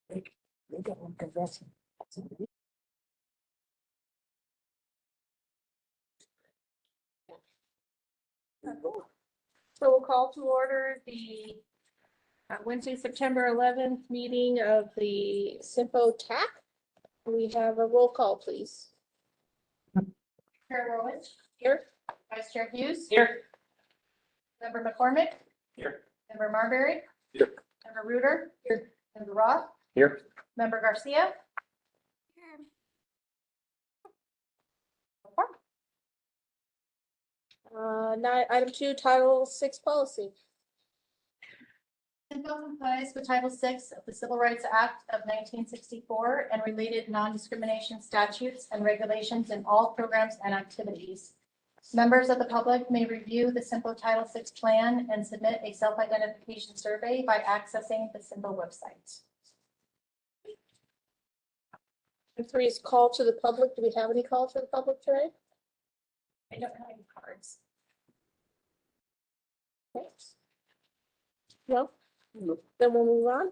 They got one convention. So we'll call to order the Wednesday, September 11th meeting of the CYMPO TAC. We have a roll call, please. Chair Rowland, Here. Vice Chair Hughes. Here. Member McCormick. Here. Member Marbury. Here. Member Reuter. Here. Member Roth. Here. Member Garcia. Item 2, Title 6 policy. CYMPO complies with Title VI of the Civil Rights Act of 1964 and related non-discrimination statutes and regulations in all programs and activities. Members of the public may review the CYMPO Title VI plan and submit a self-identification survey by accessing the CYMPO website. Item 3 is call to the public. Do we have any call to the public today? I don't have any cards. No? Then we'll move on.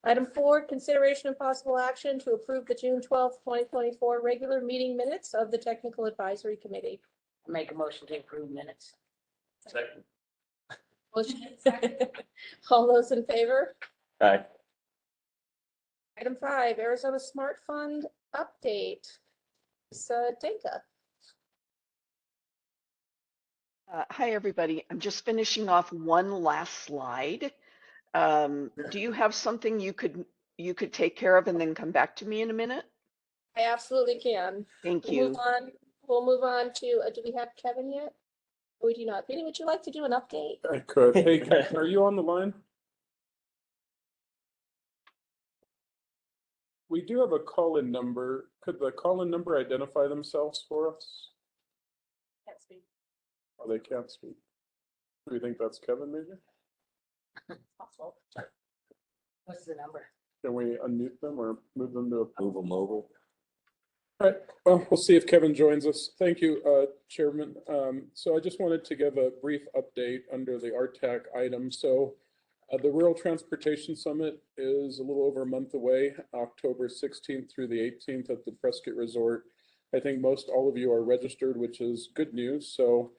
Item 4, consideration and possible action to approve the June 12th, 2024 regular meeting minutes of the Technical Advisory Committee. Make a motion to approve minutes. Second. Motion and second. All those in favor? Aye. Item 5, Arizona Smart Fund update. Dinka. Hi, everybody. I'm just finishing off one last slide. Do you have something you could take care of and then come back to me in a minute? I absolutely can. Thank We'll you. move on. We'll move on to, do we have Kevin yet? We do not. Vinny, would you like to do an update? I could. Hey, Ken, are you on the line? We do have a call-in number. Could the call-in number identify themselves for us? Can't speak. Oh, they can't speak. Do we think that's Kevin, maybe? Possible. What's the number? Can we unmute them or move them to a? Move them over. All right, well, we'll see if Kevin joins us. Thank you, Chairman. So I just wanted to give a brief update under the RTAC item. So the Rural Transportation Summit is a little over a month away, October 16th through the 18th at the Prescott Resort. I think most all of you are registered, which is good news. So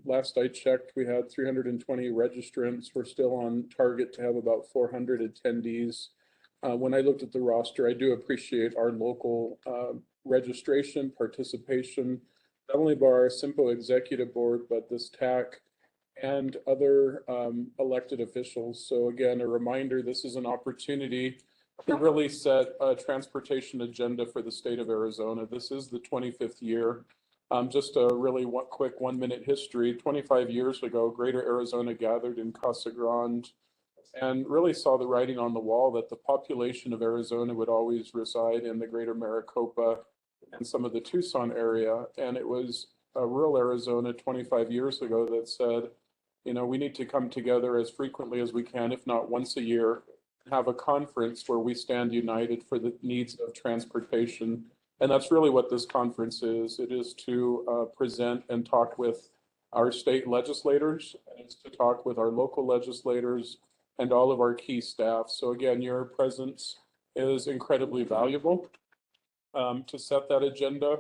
last I checked, we had 320 registrants. We're still on target to have about 400 attendees. When I looked at the roster, I do appreciate our local registration, participation, not only by our CYMPO executive board, but this TAC and other elected officials. So again, a reminder, this is an opportunity to really set a transportation agenda for the state of Arizona. This is the 25th year. Just a really quick 1-minute history. 25 years ago, Greater Arizona gathered in Casa Grande and really saw the writing on the wall that the population of Arizona would always reside in the greater Maricopa and some of the Tucson area. And it was rural Arizona 25 years ago that said, you know, we need to come together as frequently as we can, if not once a year, have a conference where we stand united for the needs of transportation. And that's really what this conference is. It is to present and talk with our state legislators, and it's to talk with our local legislators and all of our key staff. So again, your presence is incredibly valuable to set that agenda.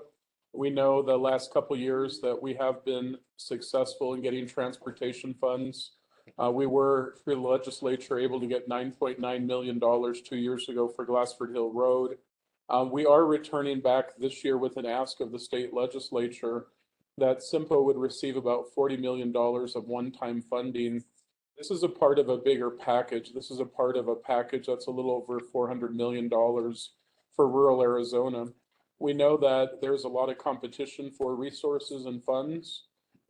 We know the last couple of years that we have been successful in getting transportation funds. We were, through the legislature, able to get $9.9 million 2 years ago for Glassford Hill Road. We are returning back this year with an ask of the state legislature that CYMPO would receive about $40 million of one-time funding. This is a part of a bigger package. This is a part of a package that's a little over $400 million for rural Arizona. We know that there's a lot of competition for resources and funds,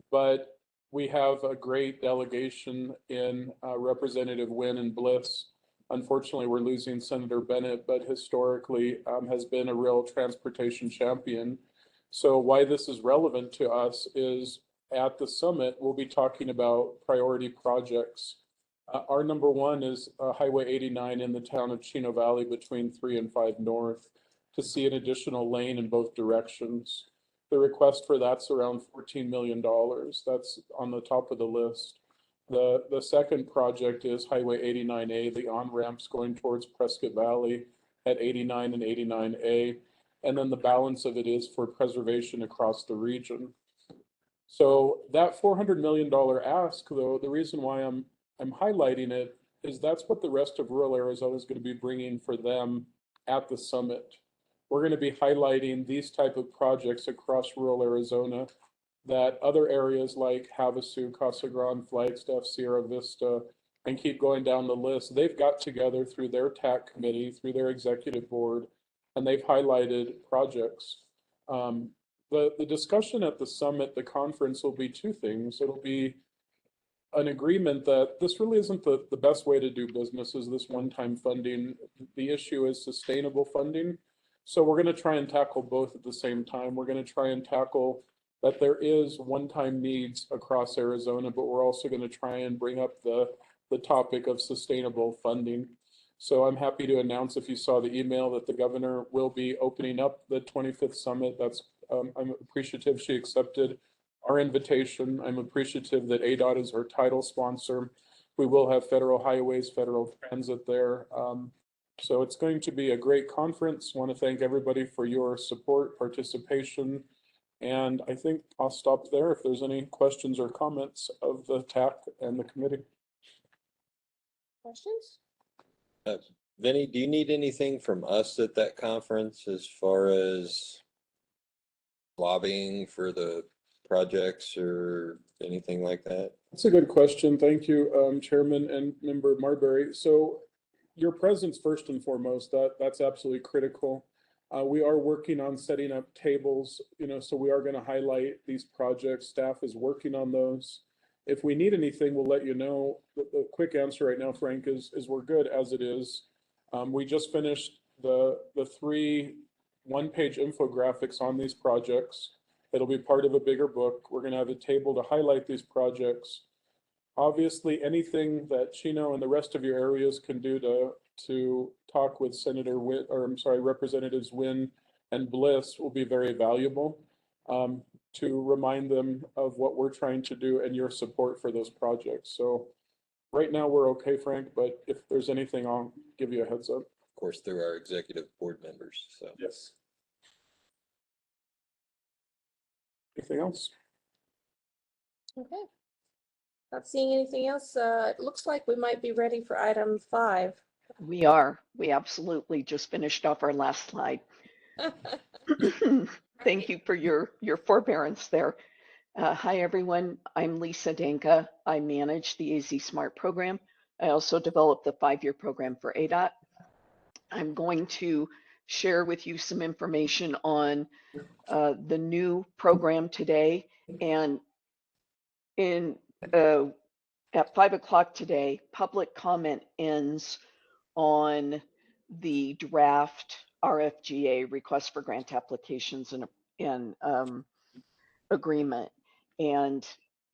but we have a great delegation in Representative Wynn and Bliss. Unfortunately, we're losing Senator Bennett, but historically has been a real transportation champion. So why this is relevant to us is at the summit, we'll be talking about priority projects. Our number one is Highway 89 in the town of Chino Valley between 3 and 5 North to see an additional lane in both directions. The request for that's around $14 million. That's on the top of the list. The second project is Highway 89A, the on-ramps going towards Prescott Valley at 89 and 89A. And then the balance of it is for preservation across the region. So that $400 million ask, though, the reason why I'm highlighting it is that's what the rest of rural Arizona is going to be bringing for them at the summit. We're going to be highlighting these type of projects across rural Arizona that other areas like Havasu, Casa Grande, Flagstaff, Sierra Vista, and keep going down the list. They've got together through their TAC committee, through their executive board, and they've highlighted projects. The discussion at the summit, the conference, will be two things. It'll be an agreement that this really isn't the best way to do business, is this one-time funding. The issue is sustainable funding. So we're going to try and tackle both at the same time. We're going to try and tackle that there is one-time needs across Arizona, but we're also going to try and bring up the topic of sustainable funding. So I'm happy to announce, if you saw the email, that the governor will be opening up the 25th summit. That's I'm appreciative she accepted our invitation. I'm appreciative that ADOT is our title sponsor. We will have federal highways, federal transit there. So it's going to be a great conference. Want to thank everybody for your support, participation, and I think I'll stop there if there's any questions or comments of the TAC and the committee. Questions? Vinny, do you need anything from us at that conference as far as lobbying for the projects or anything like that? That's a good question. Thank you, Chairman and Member Marbury. So your presence first and foremost, that's absolutely critical. We are working on setting up tables, so we are going to highlight these projects. Staff is working on those. If we need anything, we'll let you know. The quick answer right now, Frank, is we're good as it is. We just finished the 3 one-page infographics on these projects. It'll be part of a bigger book. We're going to have a table to highlight these projects. Obviously, anything that Chino and the rest of your areas can do to talk with Representatives Wynn and Bliss will be very valuable, to remind them of what we're trying to do and your support for those projects. So right now we're okay, Frank, but if there's anything, I'll give you a heads up. Of course, through our executive board members. So Yes. Anything else? Okay. Not seeing anything else. It looks like we might be ready for item 5. We are. We absolutely just finished off our last slide. Thank you for your forbearance there. Hi, everyone. I'm Lisa Danka. I manage the AZ Smart program. I also developed the 5-year program for ADOT. I'm going to share with you some information on the new program today. And at 5 o'clock today, public comment ends on the draft RFGA, request for grant applications and agreement. And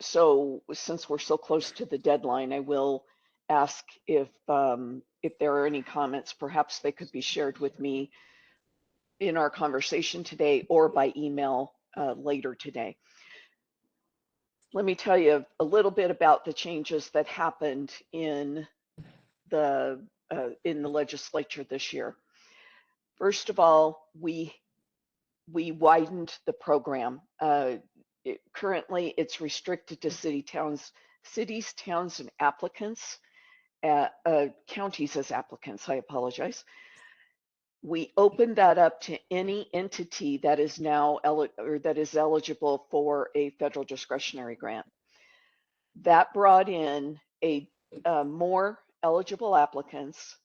so since we're so close to the deadline, I will ask if there are any comments, perhaps they could be shared with me in our conversation today or by email later today. Let me tell you a little bit about the changes that happened in the legislature this year. First of all, we widened the program. Currently, it's restricted to cities, towns, and applicants, counties as applicants. I apologize. We opened that up to any entity that is now eligible for a federal discretionary grant. That brought in more eligible applicants,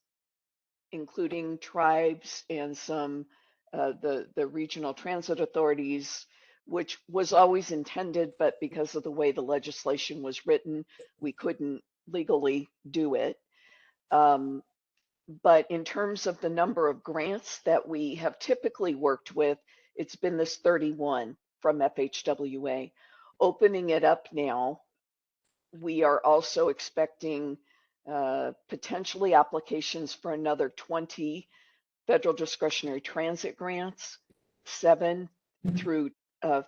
including tribes and some the regional transit authorities, which was always intended, but because of the way the legislation was written, we couldn't legally do it. But in terms of the number of grants that we have typically worked with, it's been this 31 from FHWA. Opening it up now, we are also expecting potentially applications for another 20 federal discretionary transit grants, 7 through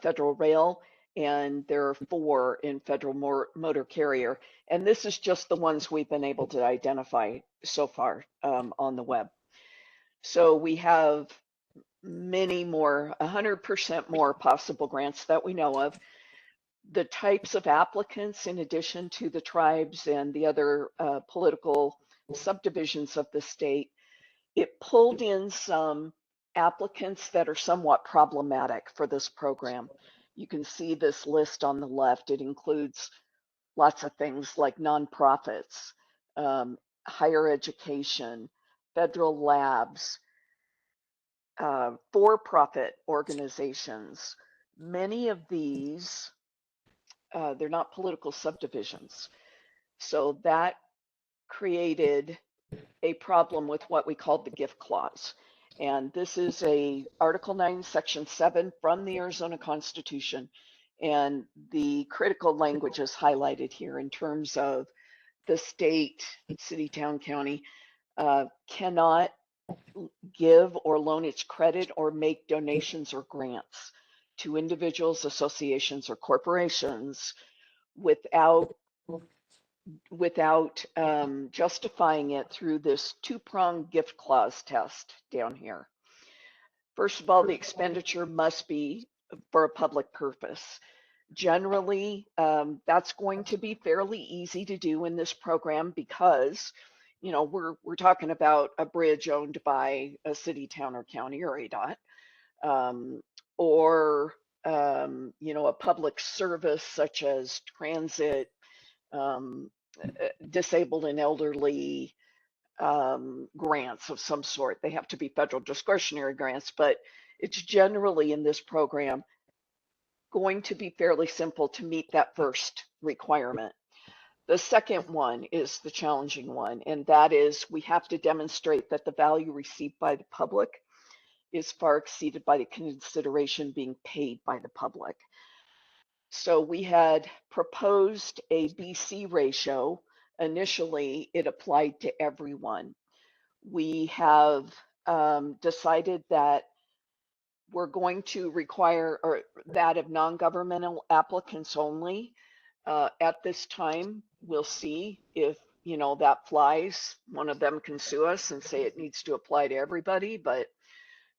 federal rail, and there are 4 in federal motor carrier. And this is just the ones we've been able to identify so far on the web. So we have many more, 100% more possible grants that we know of. The types of applicants, in addition to the tribes and the other political subdivisions of the state, it pulled in some applicants that are somewhat problematic for this program. You can see this list on the left. It includes lots of things like nonprofits, higher education, federal labs, for-profit organizations. Many of these, they're not political subdivisions. So that created a problem with what we called the gift clause. And this is a Article 9, Section 7 from the Arizona Constitution. And the critical language is highlighted here in terms of the state, city, town, county, cannot give or loan its credit or make donations or grants to individuals, associations, or corporations without justifying it through this 2-pronged gift clause test down here. First of all, the expenditure must be for a public purpose. Generally, that's going to be fairly easy to do in this program because, you know, we're talking about a bridge owned by a city, town, or county, or ADOT, or you know, a public service such as transit, disabled and elderly grants of some sort. They have to be federal discretionary grants, but it's generally in this program going to be fairly simple to meet that first requirement. The second one is the challenging one, and that is we have to demonstrate that the value received by the public is far exceeded by the consideration being paid by the public. So we had proposed a BC ratio. Initially, it applied to everyone. We have decided that we're going to require that of non-governmental applicants only. At this time, we'll see if, you know, that flies. One of them can sue us and say it needs to apply to everybody, but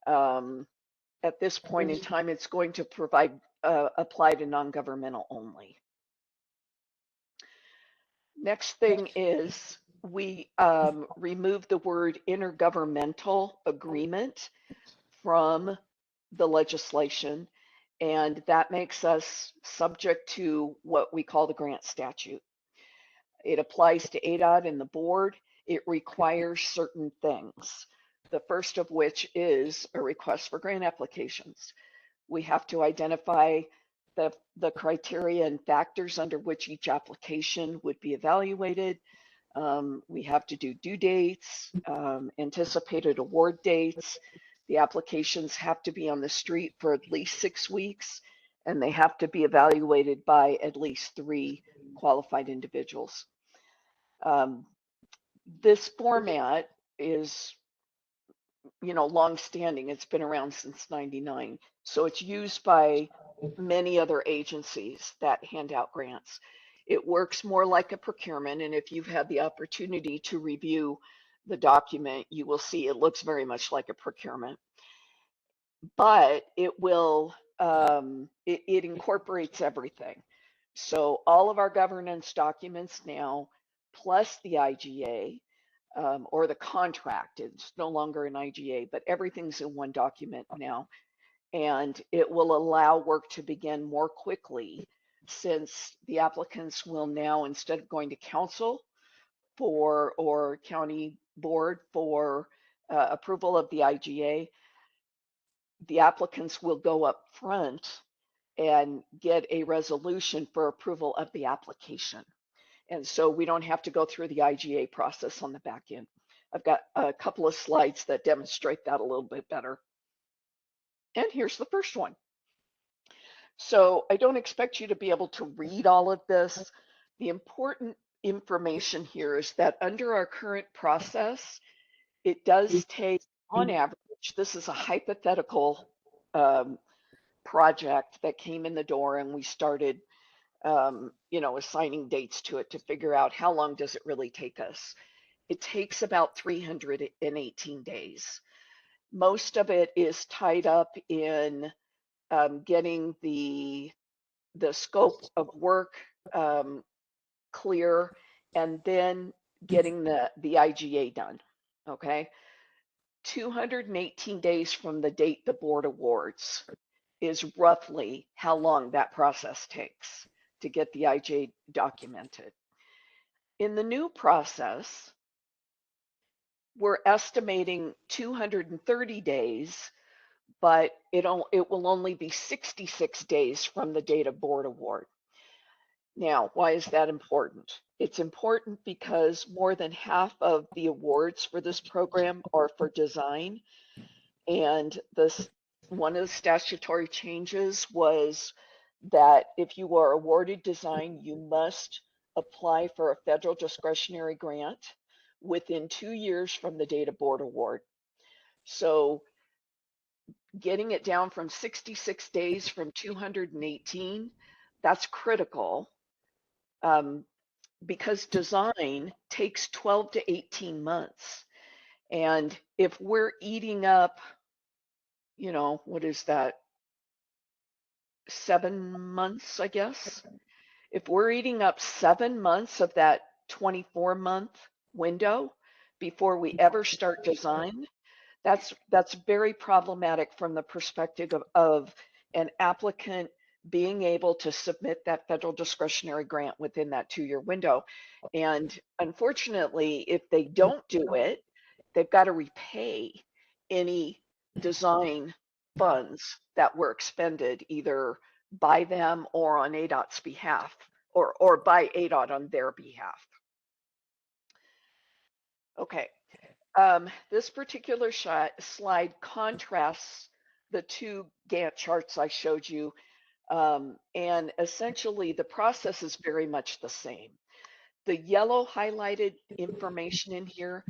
at this point in time, it's going to apply to non-governmental only. Next thing is we remove the word intergovernmental agreement from the legislation, and that makes us subject to what we call the grant statute. It applies to ADOT and the board. It requires certain things. The first of which is a request for grant applications. We have to identify the criteria and factors under which each application would be evaluated. We have to do due dates, anticipated award dates. The applications have to be on the street for at least 6 weeks, and they have to be evaluated by at least 3 qualified individuals. This format is, you know, long-standing. It's been around since '99. So it's used by many other agencies that hand out grants. It works more like a procurement, and if you've had the opportunity to review the document, you will see it looks very much like a procurement. But it will, it incorporates everything. So all of our governance documents now, plus the IGA, or the contract, it's no longer an IGA, but everything's in one document now. And it will allow work to begin more quickly since the applicants will now, instead of going to council or county board for approval of the IGA, the applicants will go up front and get a resolution for approval of the application. And so we don't have to go through the IGA process on the back end. I've got a couple of slides that demonstrate that a little bit better. And here's the first one. So I don't expect you to be able to read all of this. The important information here is that under our current process, it does take, on average, this is a hypothetical project that came in the door and we started, assigning dates to it to figure out how long does it really take us. It takes about 318 days. Most of it is tied up in getting the scope of work clear, and then getting the IGA done. Okay. 218 days from the date the board awards is roughly how long that process takes to get the IGA documented. In the new process, we're estimating 230 days, but it will only be 66 days from the date of board award. Now, why is that important? It's important because more than half of the awards for this program are for design. And one of the statutory changes was that if you are awarded design, you must apply for a federal discretionary grant within 2 years from the date of board award. So getting it down from 66 days from 218, that's critical. Because design takes 12 to 18 months. And if we're eating up, what is that? 7 months, I guess. If we're eating up 7 months of that 24-month window before we ever start design, that's very problematic from the perspective of an applicant being able to submit that federal discretionary grant within that 2-year window. And unfortunately, if they don't do it, they've got to repay any design funds that were expended either by them or on ADOT's behalf, or by ADOT on their behalf. Okay. This particular slide contrasts the two Gantt charts I showed you. And essentially the process is very much the same. The yellow highlighted information in here,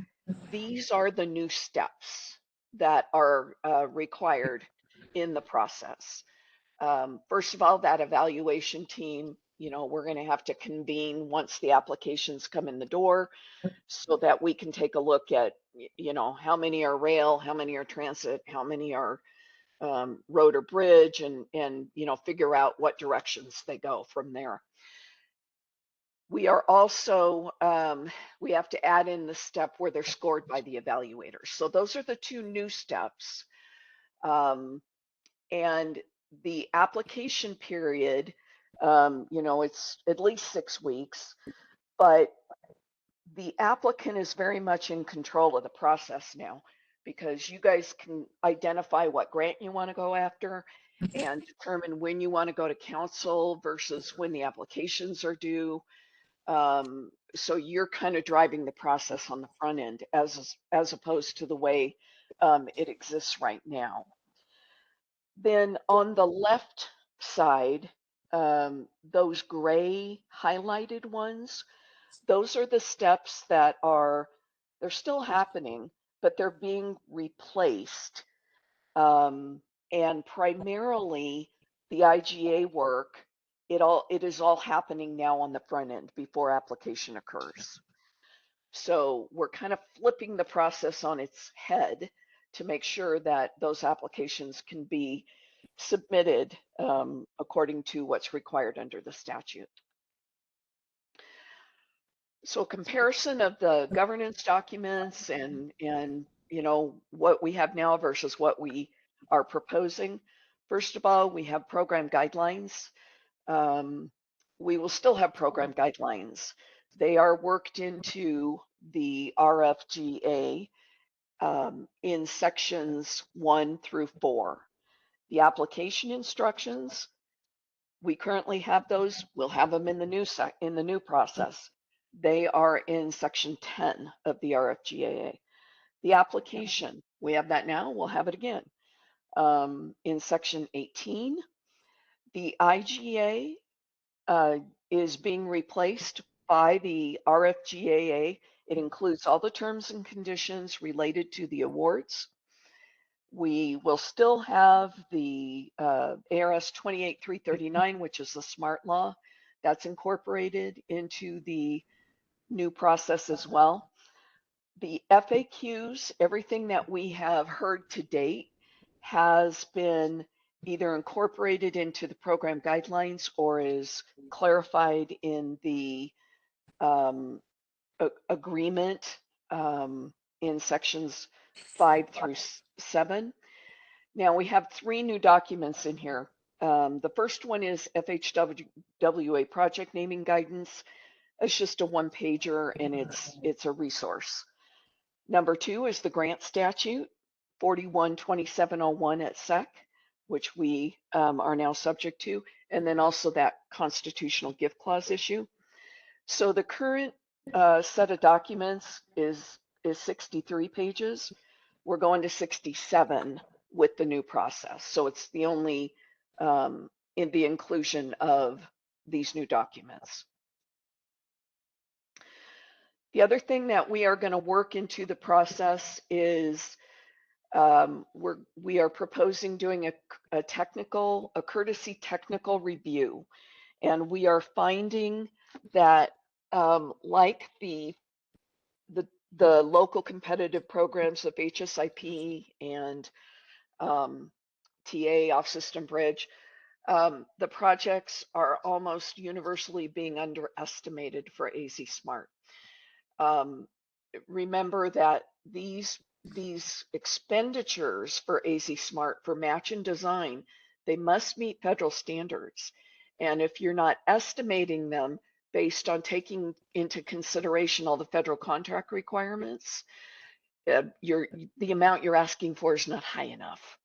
these are the new steps that are required in the process. First of all, that evaluation team, we're going to have to convene once the applications come in the door so that we can take a look at, how many are rail, how many are transit, how many are road or bridge, and figure out what directions they go from there. We are also, we have to add in the step where they're scored by the evaluators. So those are the two new steps. And the application period, it's at least 6 weeks, but the applicant is very much in control of the process now, because you guys can identify what grant you want to go after and determine when you want to go to council versus when the applications are due. So you're kind of driving the process on the front end as opposed to the way it exists right now. Then on the left side, those gray highlighted ones, those are the steps that they're still happening, but they're being replaced. And primarily the IGA work, it is all happening now on the front end before application occurs. So we're kind of flipping the process on its head to make sure that those applications can be submitted according to what's required under the statute. So a comparison of the governance documents and what we have now versus what we are proposing. First of all, we have program guidelines. We will still have program guidelines. They are worked into the RFGA in sections 1 through 4. The application instructions, we currently have those. We'll have them in the new process. They are in section 10 of the RFGAA. The application, we have that now. We'll have it again in section 18. The IGA is being replaced by the RFGAA. It includes all the terms and conditions related to the awards. We will still have the ARS 28339, which is the SMART law. That's incorporated into the new process as well. The FAQs, everything that we have heard to date has been either incorporated into the program guidelines or is clarified in the agreement in sections 5 through 7. Now we have 3 new documents in here. The first one is FHWA project naming guidance. It's just a 1-pager and it's a resource. Number 2 is the grant statute 412701 at SEC, which we are now subject to, and then also that constitutional gift clause issue. So the current set of documents is 63 pages. We're going to 67 with the new process. So it's the only in the inclusion of these new documents. The other thing that we are going to work into the process is we are proposing doing a courtesy technical review. And we are finding that like the local competitive programs of HSIP and TA off System Bridge, the projects are almost universally being underestimated for AZ Smart. Remember that these expenditures for AZ Smart for match and design, they must meet federal standards. And if you're not estimating them based on taking into consideration all the federal contract requirements, the amount you're asking for is not high enough.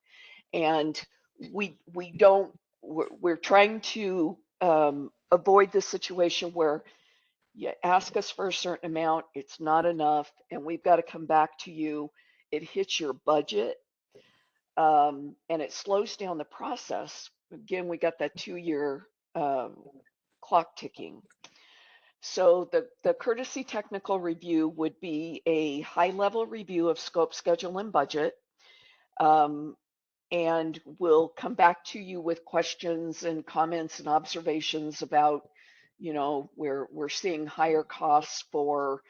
And we're trying to avoid the situation where you ask us for a certain amount, it's not enough, and we've got to come back to you. It hits your budget, and it slows down the process. Again, we got that 2-year clock ticking. So the courtesy technical review would be a high-level review of scope, schedule, and budget. And we'll come back to you with questions and comments and observations about, you know, we're seeing higher costs for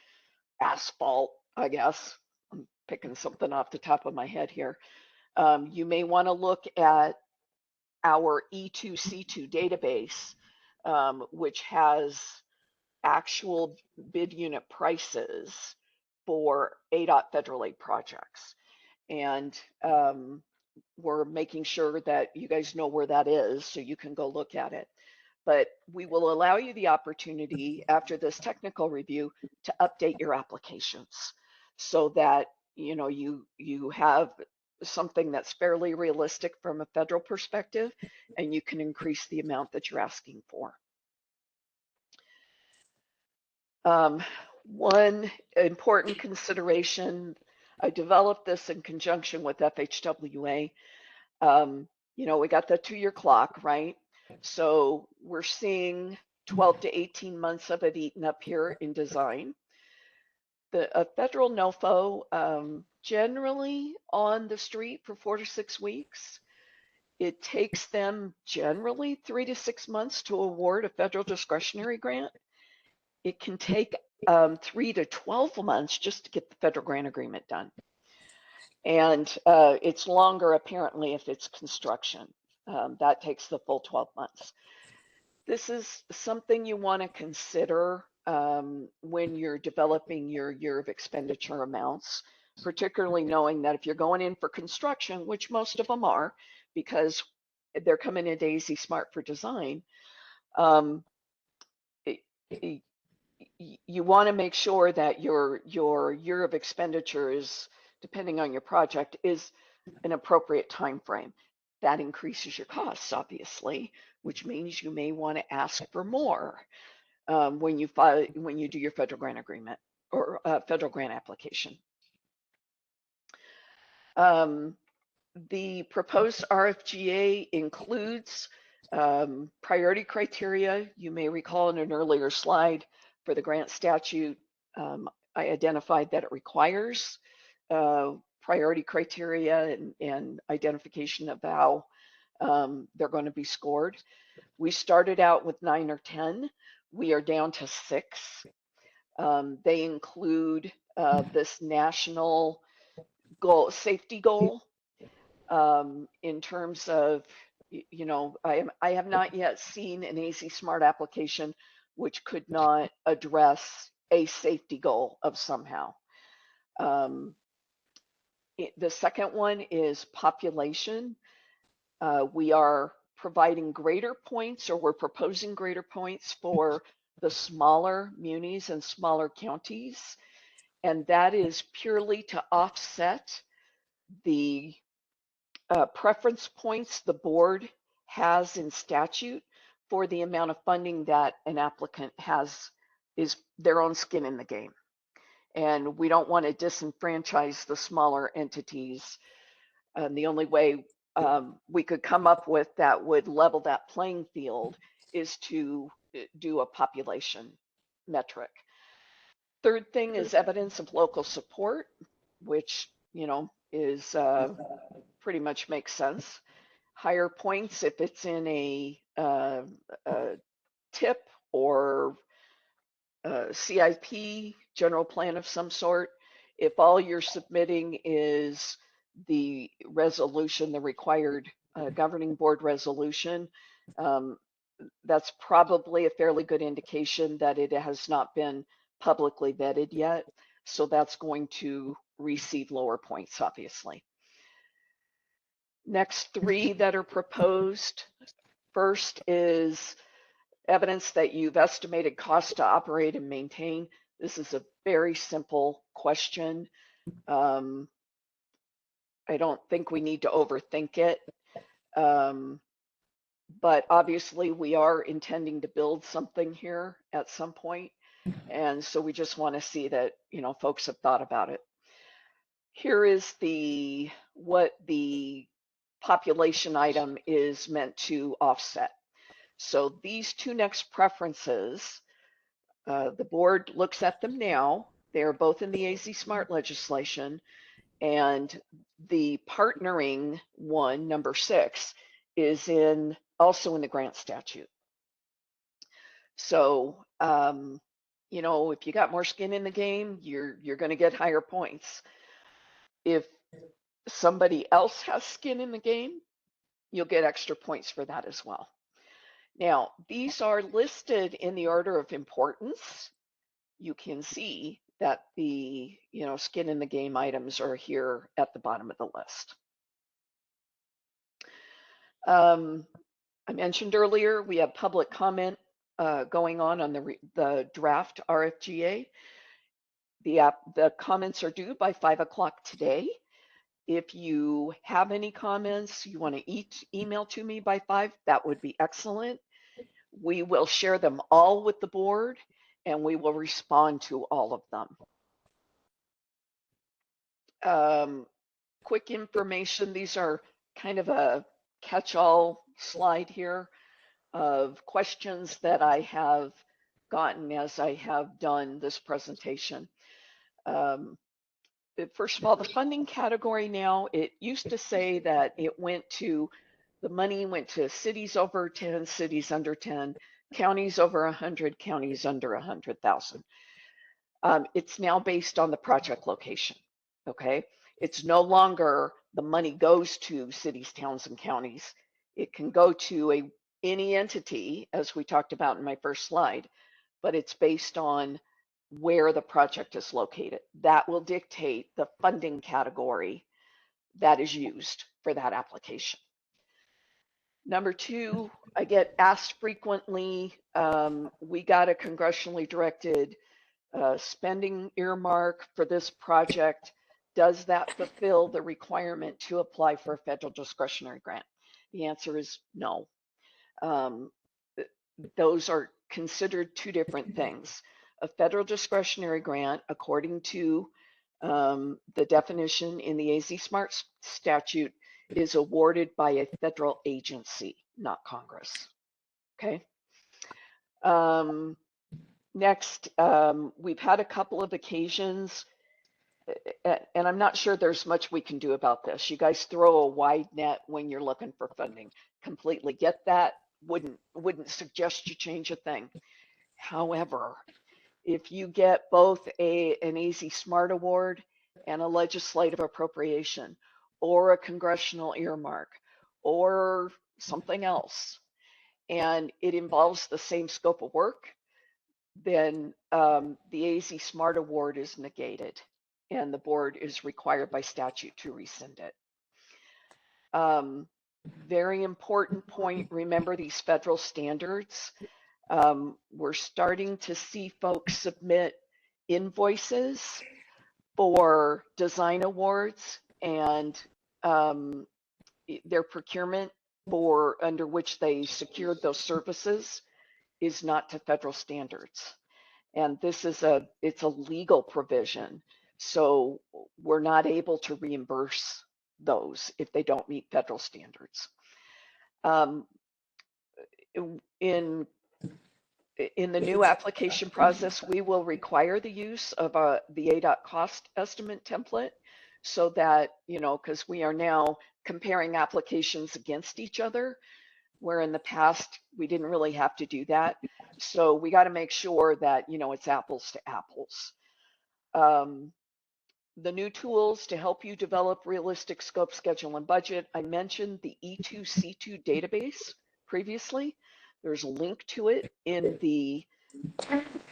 asphalt, I guess. I'm picking something off the top of my head here. You may want to look at our E2C2 database, which has actual bid unit prices for ADOT federal aid projects. And we're making sure that you guys know where that is so you can go look at it. But we will allow you the opportunity after this technical review to update your applications so that you have something that's fairly realistic from a federal perspective, and you can increase the amount that you're asking for. One important consideration, I developed this in conjunction with FHWA. We got the 2-year clock, right? So we're seeing 12 to 18 months of it eaten up here in design. A federal NOFO, generally on the street for 4 to 6 weeks. It takes them generally 3 to 6 months to award a federal discretionary grant. It can take 3 to 12 months just to get the federal grant agreement done. And it's longer apparently if it's construction. That takes the full 12 months. This is something you want to consider when you're developing your year of expenditure amounts, particularly knowing that if you're going in for construction, which most of them are, because they're coming into AZ Smart for design, you want to make sure that your year of expenditure is, depending on your project, is an appropriate time frame. That increases your costs, obviously, which means you may want to ask for more when you do your federal grant agreement or federal grant application. The proposed RFGA includes priority criteria. You may recall in an earlier slide for the grant statute, I identified that it requires priority criteria and identification of how they're going to be scored. We started out with 9 or 10. We are down to 6. They include this national goal, safety goal, in terms of, I have not yet seen an AZ Smart application which could not address a safety goal of somehow. The second one is population. We are providing greater points, or we're proposing greater points for the smaller munis and smaller counties. And that is purely to offset the preference points the board has in statute for the amount of funding that an applicant has, is their own skin in the game. And we don't want to disenfranchise the smaller entities. And the only way we could come up with that would level that playing field is to do a population metric. Third thing is evidence of local support, which, is pretty much makes sense. Higher points if it's in a TIP or CIP, general plan of some sort. If all you're submitting is the resolution, the required governing board resolution, that's probably a fairly good indication that it has not been publicly vetted yet. So that's going to receive lower points, obviously. Next 3 that are proposed. First is evidence that you've estimated cost to operate and maintain. This is a very simple question. I don't think we need to overthink it. But obviously we are intending to build something here at some point. And so we just want to see that, folks have thought about it. Here is what the population item is meant to offset. So these 2 next preferences, the board looks at them now. They are both in the AZ Smart legislation, and the partnering one, number 6, is also in the grant statute. So, if you got more skin in the game, you're going to get higher points. If somebody else has skin in the game, you'll get extra points for that as well. Now, these are listed in the order of importance. You can see that the, skin in the game items are here at the bottom of the list. I mentioned earlier, we have public comment going on the draft RFGA. The comments are due by 5 o'clock today. If you have any comments you want to email to me by 5, that would be excellent. We will share them all with the board and we will respond to all of them. Quick information, these are kind of a catch-all slide here of questions that I have gotten as I have done this presentation. First of all, the funding category now, it used to say that the money went to cities over 10, cities under 10, counties over 100, counties under 100,000. It's now based on the project location, okay? It's no longer the money goes to cities, towns, and counties. It can go to any entity, as we talked about in my first slide, but it's based on where the project is located. That will dictate the funding category that is used for that application. Number 2, I get asked frequently, we got a congressionally directed spending earmark for this project. Does that fulfill the requirement to apply for a federal discretionary grant? The answer is no. Those are considered 2 different things. A federal discretionary grant, according to the definition in the AZ Smart statute, is awarded by a federal agency, not Congress. Okay. Next, we've had a couple of occasions, and I'm not sure there's much we can do about this. You guys throw a wide net when you're looking for funding. Completely get that. Wouldn't suggest you change a thing. However, if you get both an Easy Smart Award and a legislative appropriation or a congressional earmark or something else, and it involves the same scope of work, then the AZ Smart Award is negated and the board is required by statute to rescind it. Very important point, remember these federal standards. We're starting to see folks submit invoices for design awards and their procurement for under which they secured those services is not to federal standards. And this is it's a legal provision. So we're not able to reimburse those if they don't meet federal standards. In the new application process, we will require the use of the ADOT cost estimate template so that, because we are now comparing applications against each other, where in the past we didn't really have to do that. So we got to make sure that, it's apples to apples. The new tools to help you develop realistic scope, schedule, and budget. I mentioned the E2C2 database previously. There's a link to it in the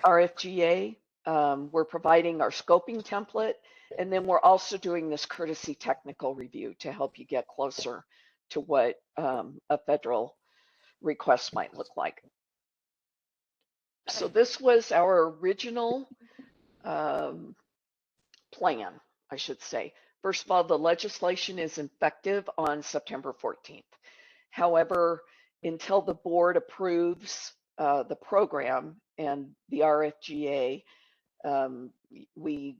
RFGA. We're providing our scoping template, and then we're also doing this courtesy technical review to help you get closer to what a federal request might look like. So this was our original plan, I should say. First of all, the legislation is effective on September 14th. However, until the board approves the program and the RFGA, we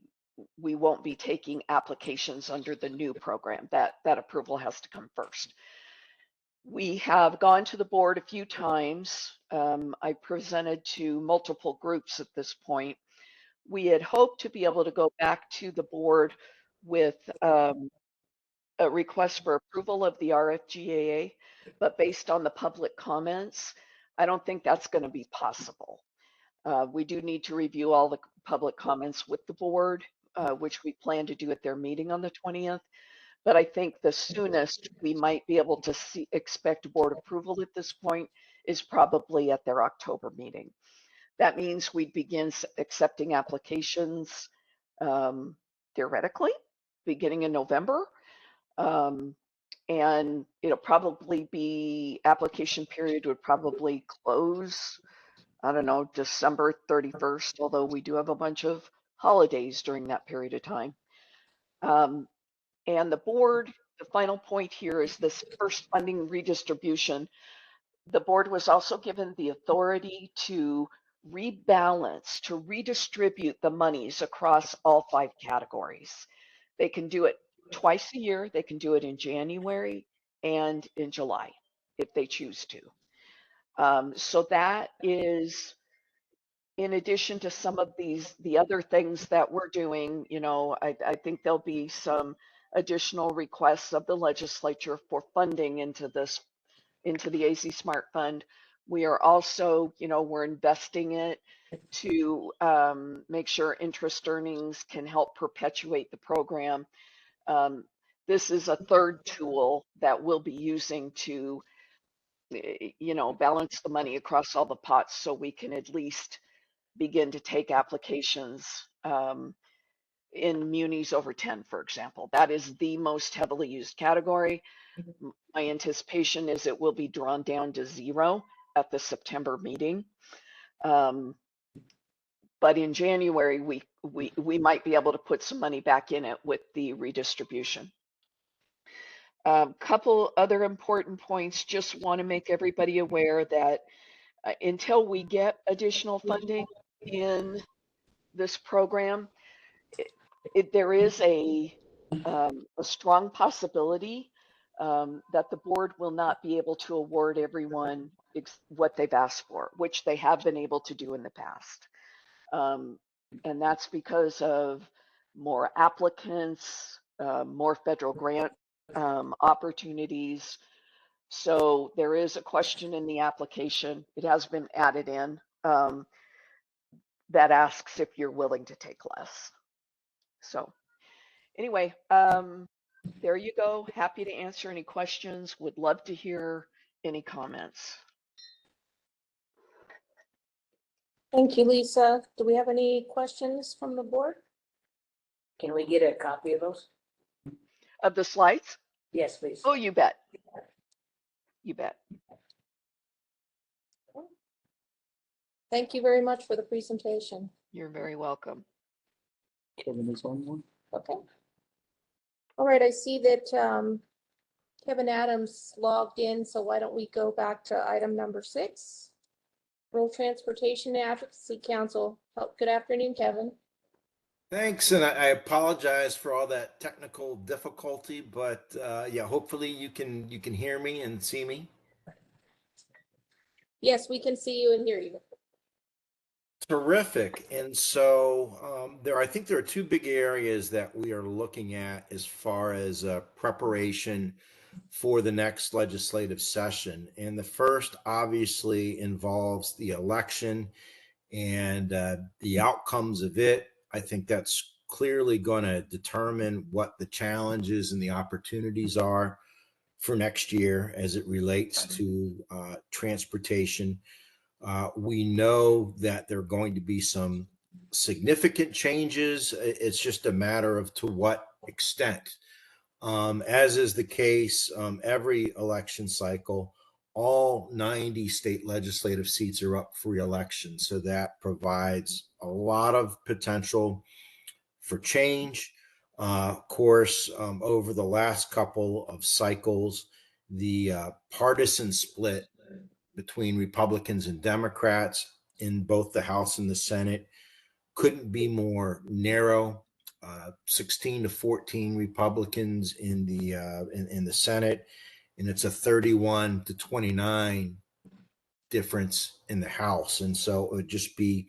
won't be taking applications under the new program. That approval has to come first. We have gone to the board a few times. I presented to multiple groups at this point. We had hoped to be able to go back to the board with a request for approval of the RFGAA, but based on the public comments, I don't think that's going to be possible. We do need to review all the public comments with the board, which we plan to do at their meeting on the 20th. But I think the soonest we might be able to expect board approval at this point is probably at their October meeting. That means we'd begin accepting applications theoretically beginning in November. And it'll probably be, application period would probably close, I don't know, December 31st, although we do have a bunch of holidays during that period of time. And the board, the final point here is this first funding redistribution. The board was also given the authority to rebalance, to redistribute the monies across all 5 categories. They can do it twice a year. They can do it in January and in July if they choose to. So that is, in addition to some of the other things that we're doing, I think there'll be some additional requests of the legislature for funding into the AZ Smart Fund. We are also, we're investing it to make make interest earnings can help perpetuate the program. This is a third tool that we'll be using to, balance the money across all the pots so we can at least begin to take applications in munis over 10, for example. That is the most heavily used category. My anticipation is it will be drawn down to 0 at the September meeting. But in January, we might be able to put some money back in it with the redistribution. Couple other important points. Just want to make everybody aware that until we get additional funding in this program, there is a strong possibility that the board will not be able to award everyone what they've asked for, which they have been able to do in the past. And that's because of more applicants, more federal grant opportunities. So there is a question in the application. It has been added in that asks if you're willing to take less. So anyway, there you go. Happy to answer any questions. Would love to hear any comments. Thank you, Lisa. Do we have any questions from the board? Can we get a copy of those? Of the slides? Yes, please. Oh, you bet. You bet. Thank you very much for the presentation. You're very welcome. Kevin is on one. Okay. All right, I see that Kevin Adams logged in, so why don't we go back to item number 6? Rural Transportation Advocacy Council. Oh, good afternoon, Kevin. Thanks, and I apologize for all that technical difficulty, but yeah, hopefully you can hear me and see me. Yes, we can see you and hear you. Terrific. And so I think there are two big areas that we are looking at as far as preparation for the next legislative session. And the first obviously involves the election and the outcomes of it. I think that's clearly going to determine what the challenges and the opportunities are for next year as it relates to transportation. We know that there are going to be some significant changes. It's just a matter of to what extent. As is the case, every election cycle, all 90 state legislative seats are up for re-election. So that provides a lot of potential for change. Of course, over the last couple of cycles, the partisan split between Republicans and Democrats in both the House and the Senate couldn't be more narrow. 16 to 14 Republicans in the Senate, and it's a 31 to 29 difference in the House. And so it would just be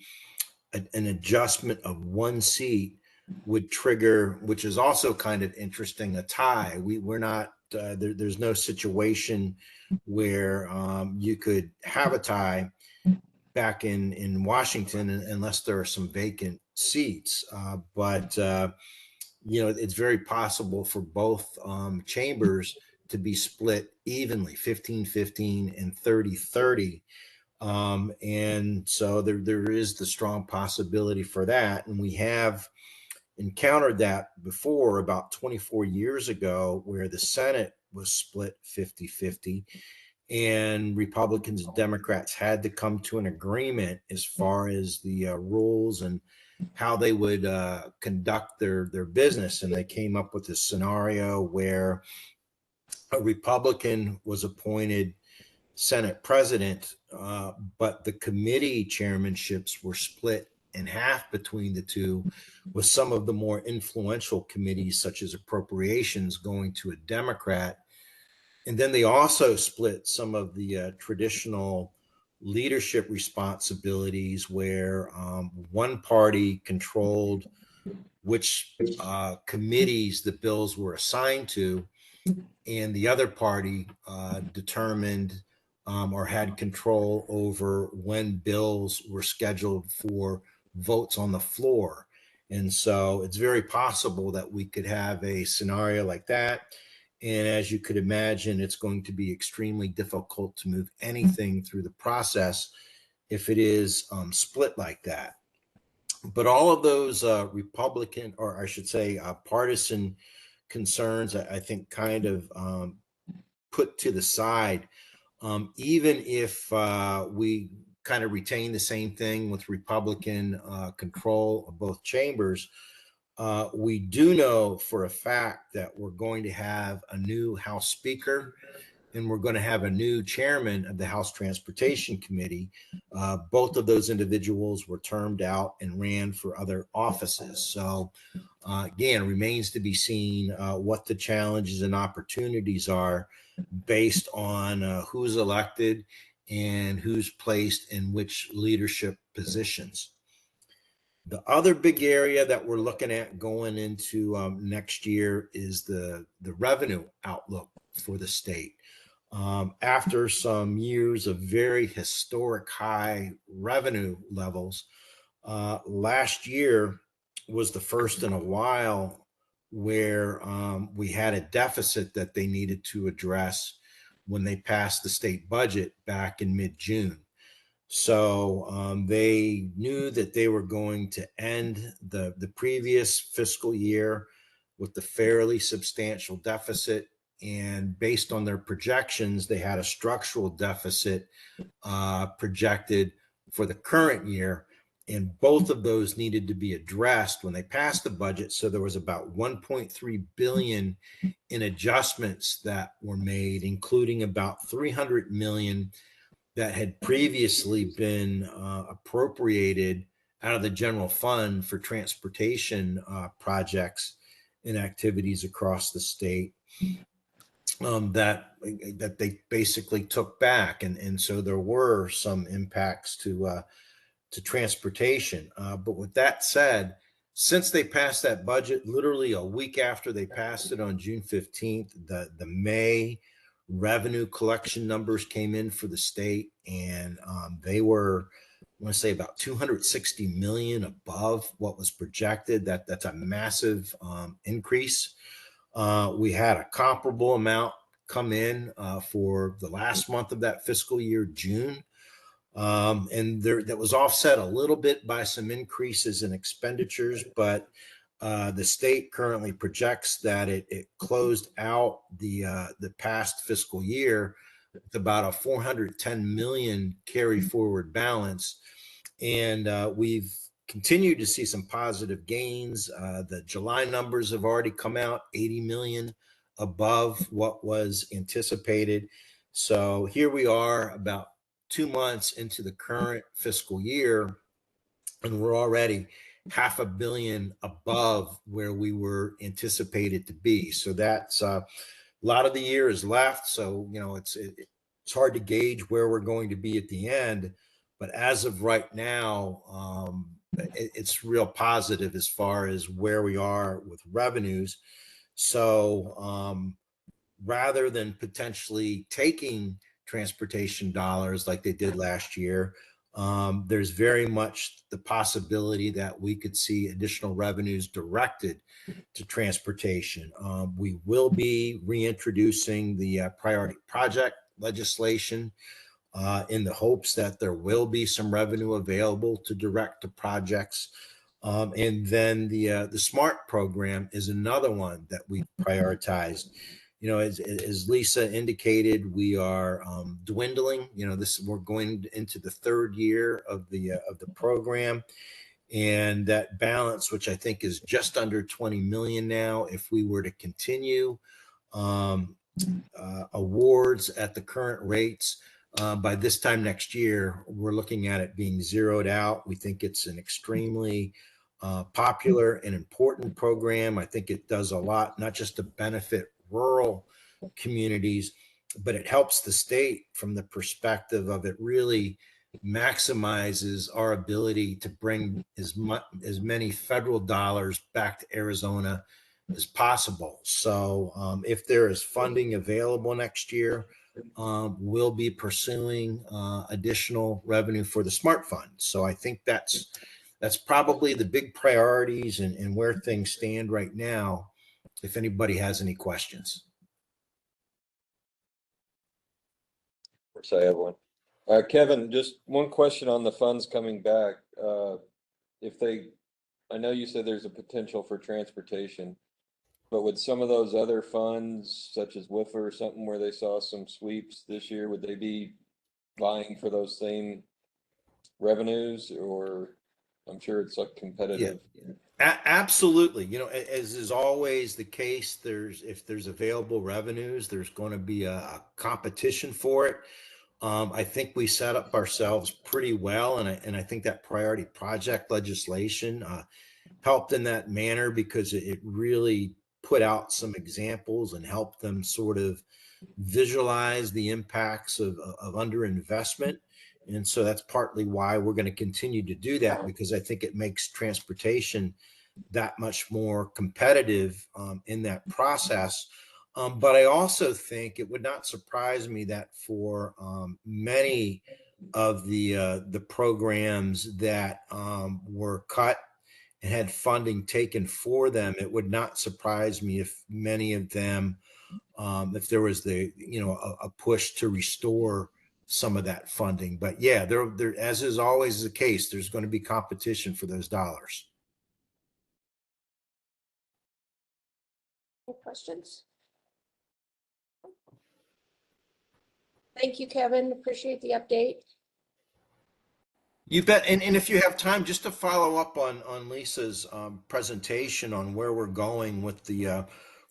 an adjustment of one seat would trigger, which is also kind of interesting, a tie. We're not there's no situation where you could have a tie back in Washington unless there are some vacant seats. But it's very possible for both chambers to be split evenly, 15-15 and 30-30. And so there is the strong possibility for that. And we have encountered that before about 24 years ago, where the Senate was split 50-50. And Republicans and Democrats had to come to an agreement as far as the rules and how they would conduct their business. And they came up with a scenario where a Republican was appointed Senate president, but the committee chairmanships were split in half between the two, with some of the more influential committees, such as appropriations, going to a Democrat. And then they also split some of the traditional leadership responsibilities, where one party controlled which committees the bills were assigned to, and the other party determined or had control over when bills were scheduled for votes on the floor. And so it's very possible that we could have a scenario like that. And as you could imagine, it's going to be extremely difficult to move anything through the process if it is split like that. But all of those Republican, or I should say partisan concerns, I think kind of put to the side, even if we kind of retain the same thing with Republican control of both chambers. We do know for a fact that we're going to have a new House Speaker, and we're going to have a new chairman of the House Transportation Committee. Both of those individuals were termed out and ran for other offices. So again, remains to be seen what the challenges and opportunities are based on who's elected and who's placed in which leadership positions. The other big area that we're looking at going into next year is the revenue outlook for the state. After some years of very historic high revenue levels, last year was the first in a while where we had a deficit that they needed to address when they passed the state budget back in mid-June. So they knew that they were going to end the previous fiscal year with the fairly substantial deficit. And based on their projections, they had a structural deficit projected for the current year. And both of those needed to be addressed when they passed the budget. So there was about 1.3 billion in adjustments that were made, including about 300 million that had previously been appropriated out of the general fund for transportation projects and activities across the state that they basically took back, and so there were some impacts to transportation. But with that said, since they passed that budget, literally a week after they passed it on June 15th, the May revenue collection numbers came in for the state, and they were, I want to say, about 260 million above what was projected. That's a massive increase. We had a comparable amount come in for the last month of that fiscal year, June. And that was offset a little bit by some increases in expenditures, but the state currently projects that it closed out the past fiscal year with about a 410 million carry forward balance, and we've continued to see some positive gains. The July numbers have already come out 80 million above what was anticipated. So here we are, about 2 months into the current fiscal year, and we're already $500 million above where we were anticipated to be. So that's a lot of the year is left. So, you know, it's hard to gauge where we're going to be at the end. But as of right now, it's real positive as far as where we are with revenues. So rather than potentially taking transportation dollars like they did last year, there's very much the possibility that we could see additional revenues directed to transportation. We will be reintroducing the priority project legislation in the hopes that there will be some revenue available to direct to projects. And then the SMART program is another one that we prioritized. You know, as Lisa indicated, we are dwindling. You know, we're going into the third year of the program, and that balance, which I think is just under 20 million now, if we were to continue awards at the current rates, by this time next year, we're looking at it being zeroed out. We think it's an extremely popular and important program. I think it does a lot, not just to benefit rural communities, but it helps the state from the perspective of it really maximizes our ability to bring as many federal dollars back to Arizona as possible. So if there is funding available next year, we'll be pursuing additional revenue for the SMART Fund. So I think that's probably the big priorities and where things stand right now, if anybody has any questions. Of course, I have one. Kevin, just one question on the funds coming back. I know you said there's a potential for transportation, but would some of those other funds, such as WIFA or something where they saw some sweeps this year, would they be vying for those same revenues? Or I'm sure it's like competitive. Yeah. Absolutely. You know, as is always the case, if there's available revenues, there's going to be a competition for it. I think we set up ourselves pretty well, and I think that priority project legislation helped in that manner, because it really put out some examples and helped them sort of visualize the impacts of underinvestment And so that's partly why we're going to continue to do that, because I think it makes transportation that much more competitive in that process. But I also think it would not surprise me that for many of the programs that were cut and had funding taken for them, it would not surprise me if many of them, if there was a push to restore some of that funding. But yeah, there as is always the case, there's going to be competition for those dollars. Any questions? Thank you, Kevin. Appreciate the update. You bet. And if you have time, just to follow up on Lisa's presentation on where we're going with the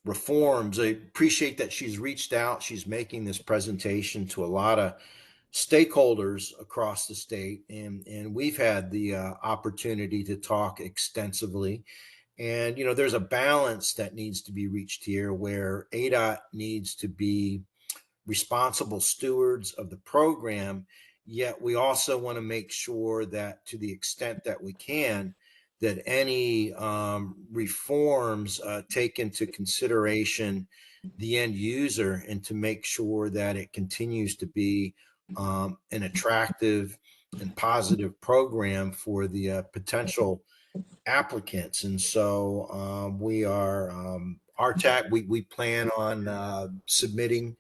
reforms, I appreciate that she's reached out. She's making this presentation to a lot of stakeholders across the state. And we've had the opportunity to talk extensively. And, there's a balance that needs to be reached here where ADOT needs to be responsible stewards of the program, yet we also want to make sure that to the extent that we can, that any reforms take into consideration the end user and to make sure that it continues to be an attractive and positive program for the potential applicants. And so we are our TAC, we plan on submitting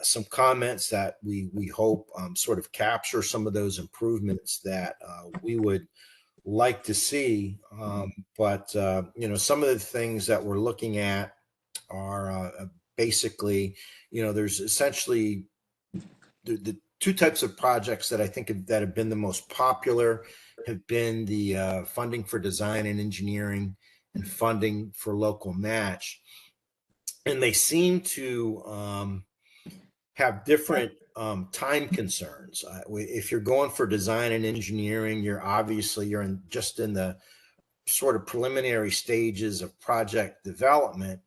some comments that we hope sort of capture some of those improvements that we would like to see. But some of the things that we're looking at are basically, there's essentially the two types of projects that I think that have been the most popular have been the funding for design and engineering and funding for local match. And they seem to have different time concerns. If you're going for design and engineering, you're just in the sort of preliminary stages of project development,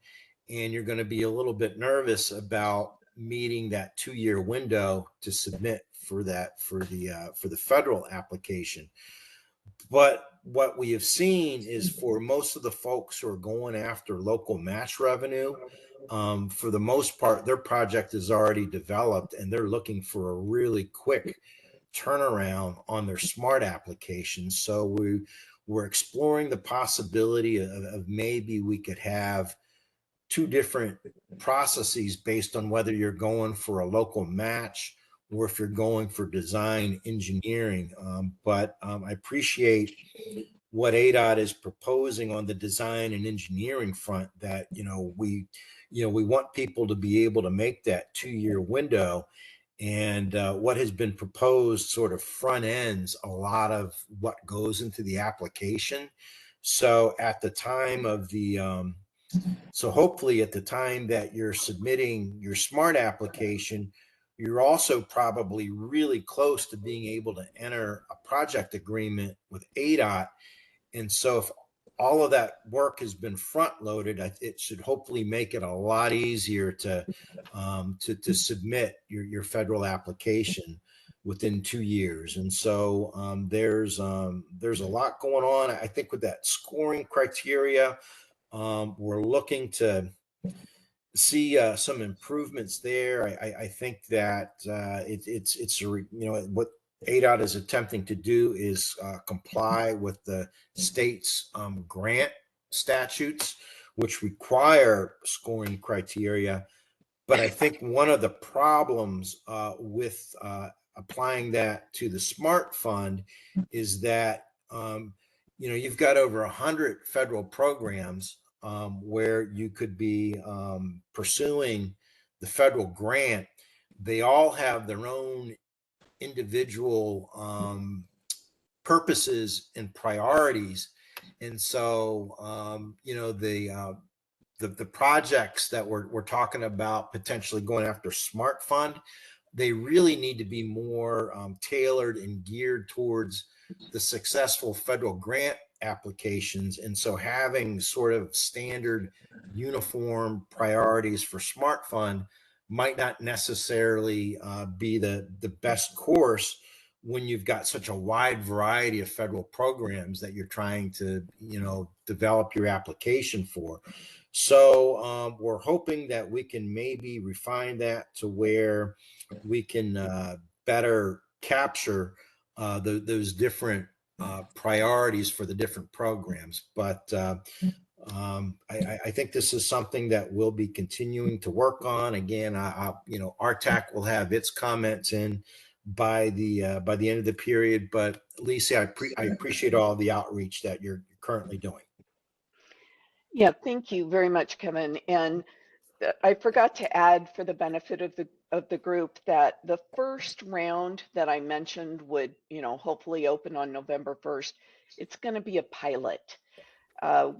and you're going to be a little bit nervous about meeting that 2-year window to submit for the federal application. But what we have seen is for most of the folks who are going after local match revenue, for the most part, their project is already developed and they're looking for a really quick turnaround on their SMART applications. So we're exploring the possibility of maybe we could have two different processes based on whether you're going for a local match or if you're going for design engineering. But I appreciate what ADOT is proposing on the design and engineering front, that we want people to be able to make that 2-year window. And what has been proposed sort of front ends a lot of what goes into the application. So at the time of hopefully at the time that you're submitting your SMART application, you're also probably really close to being able to enter a project agreement with ADOT. And so if all of that work has been front loaded, it should hopefully make it a lot easier to submit your federal application within 2 years. And so there's a lot going on. I think with that scoring criteria, we're looking to see some improvements there. I think that it's what ADOT is attempting to do is comply with the state's grant statutes, which require scoring criteria. But I think one of the problems with applying that to the SMART fund is that you've got over 100 federal programs where you could be pursuing the federal grant. They all have their own individual purposes and priorities. And so, the projects that we're talking about potentially going after SMART fund, they really need to be more tailored and geared towards the successful federal grant applications. And so having sort of standard uniform priorities for SMART fund might not necessarily be the best course when you've got such a wide variety of federal programs that you're trying to, develop your application for. So we're hoping that we can maybe refine that to where we can better capture those different priorities for the different programs. But I think this is something that we'll be continuing to work on. Again, our TAC will have its comments in by the end of the period. But Lisa, I appreciate all the outreach that you're currently doing. Yeah, thank you very much, Kevin. And I forgot to add, for the benefit of the group, that the first round that I mentioned would, hopefully open on November 1st. It's going to be a pilot.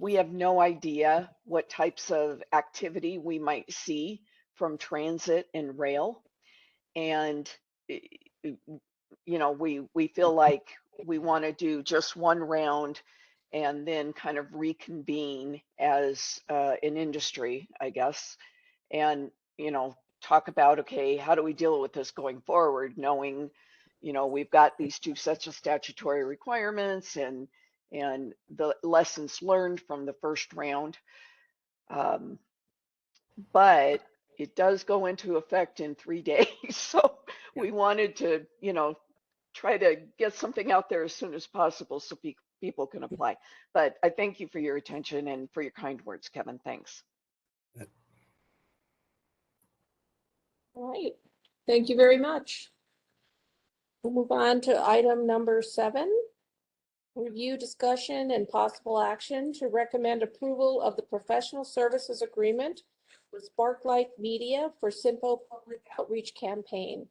We have no idea what types of activity we might see from transit and rail. And, we feel like we want to do just one round and then kind of reconvene as an industry, I guess, and, talk about, okay, how do we deal with this going forward, knowing, we've got these two sets of statutory requirements and the lessons learned from the first round. But it does go into effect in 3 days. So we wanted to, try to get something out there as soon as possible so people can apply. But I thank you for your attention and for your kind words, Kevin. Thanks. All right, thank you very much. We'll move on to item number 7. Review, discussion, and possible action to recommend approval of the professional services agreement with Sparklight Media for CYMPO Public Outreach Campaign.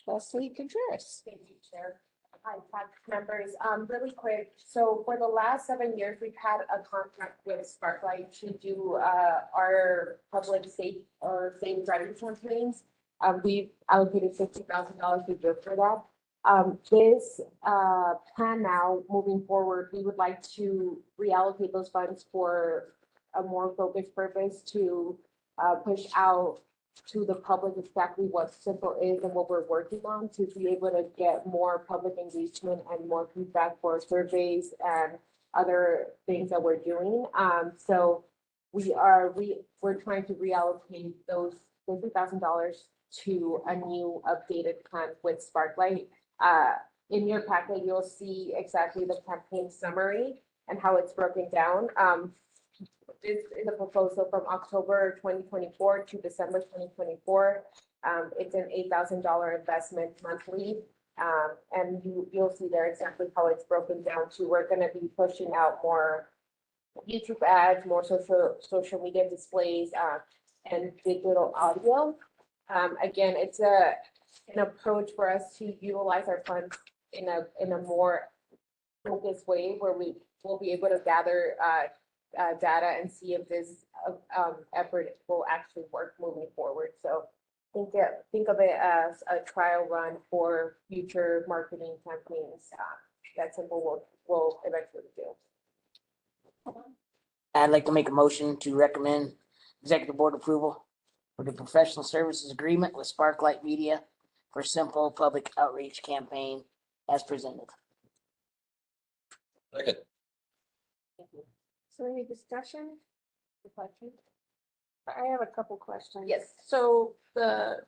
Leslie Contreras. Thank you, Chair. Hi, TAC members. Really quick. So for the last 7 years, we've had a contract with Sparklight to do our public safe driving campaigns. We've allocated $50,000 to for that. This plan now, moving forward, we would like to reallocate those funds for a more focused purpose to push out to the public exactly what CYMPO is and what we're working on, to be able to get more public engagement and more feedback for surveys and other things that we're doing. So we're trying to reallocate those $50,000 to a new updated plan with Sparklight. In your packet, you'll see exactly the campaign summary and how it's broken down. This is a proposal from October 2024 to December 2024. It's an $8,000 investment monthly. And you'll see there exactly how it's broken down to. We're going to be pushing out more YouTube ads, more social media displays, and digital audio. Again, it's an approach for us to utilize our funds in a more focused way, where we will be able to gather data and see if this effort will actually work moving forward. So think of it as a trial run for future marketing campaigns that CYMPO will eventually do. I'd like to make a motion to recommend executive board approval for the professional services agreement with Sparklight Media for CYMPO Public Outreach Campaign as presented. Second. Is there any discussion? I have a couple questions. Yes. So the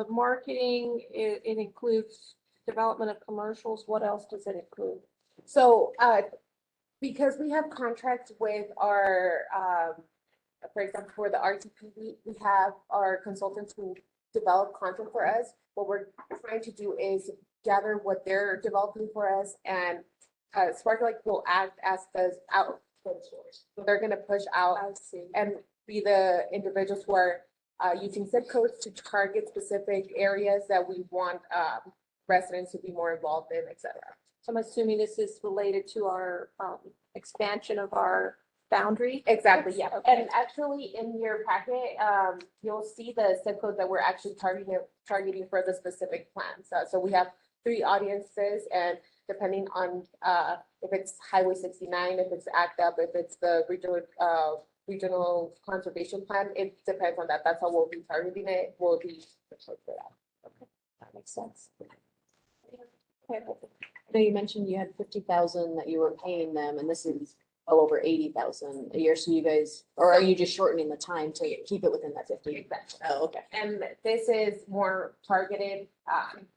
marketing, it includes development of commercials. What else does it include? So because we have contracts with our, for example, for the RTP, we have our consultants who develop content for us. What we're trying to do is gather what they're developing for us, and Sparklight will act as the output source. So they're going to push out and be the individuals who are using zip codes to target specific areas that we want residents to be more involved in, et cetera. So I'm assuming this is related to our expansion of our boundary. Exactly, yeah. Okay. And actually in your packet, you'll see the zip code that we're actually targeting for the specific plans. So we have 3 audiences, and depending on if it's Highway 69, if it's ACT UP, if it's the regional conservation plan, it depends on that. That's how we'll be targeting it. We'll be for that. Okay, that makes sense. Okay. I know you mentioned you had 50,000 that you were paying them, and this is well over 80,000 a year. So you guys, or are you just shortening the time to keep it within that 50? Exactly. Oh, okay. And this is more targeted,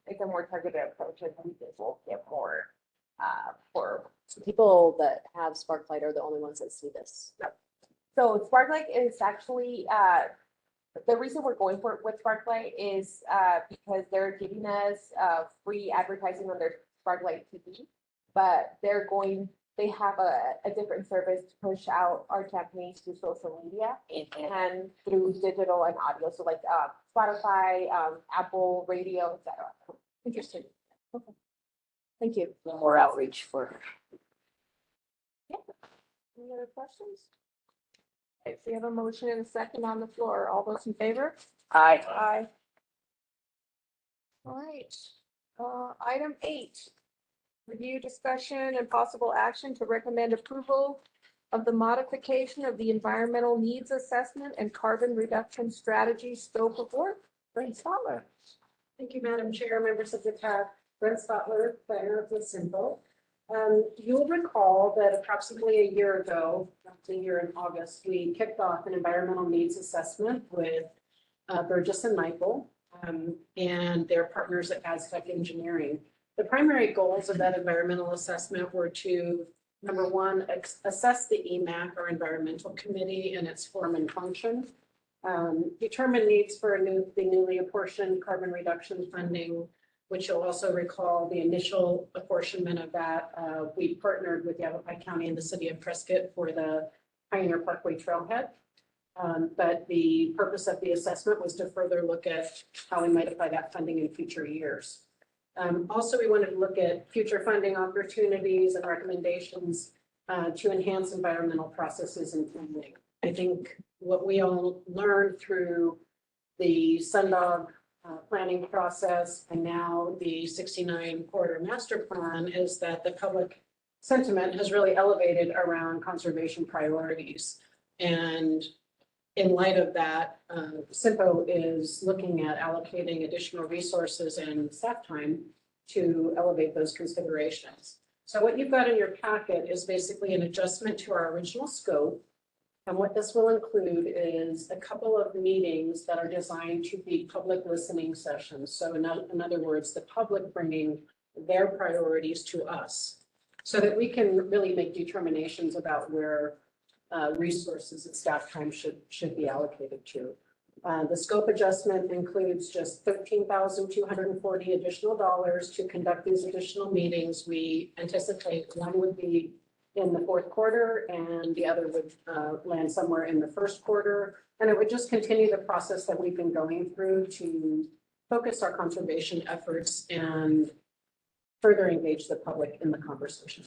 it's a more targeted approach, and we think we'll get more, for. So people that have Sparklight are the only ones that see this. So Sparklight is actually, the reason we're going for it with Sparklight is, because they're giving us, free advertising on their Sparklight TV. But they have a different service to push out our campaigns through social media and through digital and audio. So like, Spotify, Apple Radio, etc. Interesting. Okay. Thank you. No more outreach for, Any other questions? Okay, so we have a motion and a second on the floor. All those in favor? aye. Aye. All right, item 8. Review, discussion, and possible action to recommend approval of the modification of the environmental needs assessment and carbon reduction strategy scope of work. Brent Stotler. Thank you, Madam Chair, members of the TAC. Brent Stotler, planner of the CYMPO. You'll recall that approximately a year ago, a year in August, we kicked off an environmental needs assessment with Burgess and Michael and their partners at Aztec Engineering. The primary goals of that environmental assessment were to, number one, assess the EMAC, or Environmental Committee, and its form and function, determine needs for the newly apportioned carbon reduction funding, which you'll also recall the initial apportionment of that. We partnered with Yavapai County and the city of Prescott for the Pioneer Parkway Trailhead. But the purpose of the assessment was to further look at how we might apply that funding in future years. Also, we wanted to look at future funding opportunities and recommendations to enhance environmental processes and planning. I think what we all learned through the Sundog planning process and now the 69 corridor master plan is that the public sentiment has really elevated around conservation priorities. And in light of that, CYMPO is looking at allocating additional resources and staff time to elevate those considerations. So what you've got in your packet is basically an adjustment to our original scope. And what this will include is a couple of meetings that are designed to be public listening sessions. So in other words, the public bringing their priorities to us so that we can really make determinations about where resources and staff time should be allocated to. The scope adjustment includes just $13,240 additional dollars to conduct these additional meetings. We anticipate one would be in the fourth quarter and the other would land somewhere in the first quarter. And it would just continue the process that we've been going through to focus our conservation efforts and further engage the public in the conversation.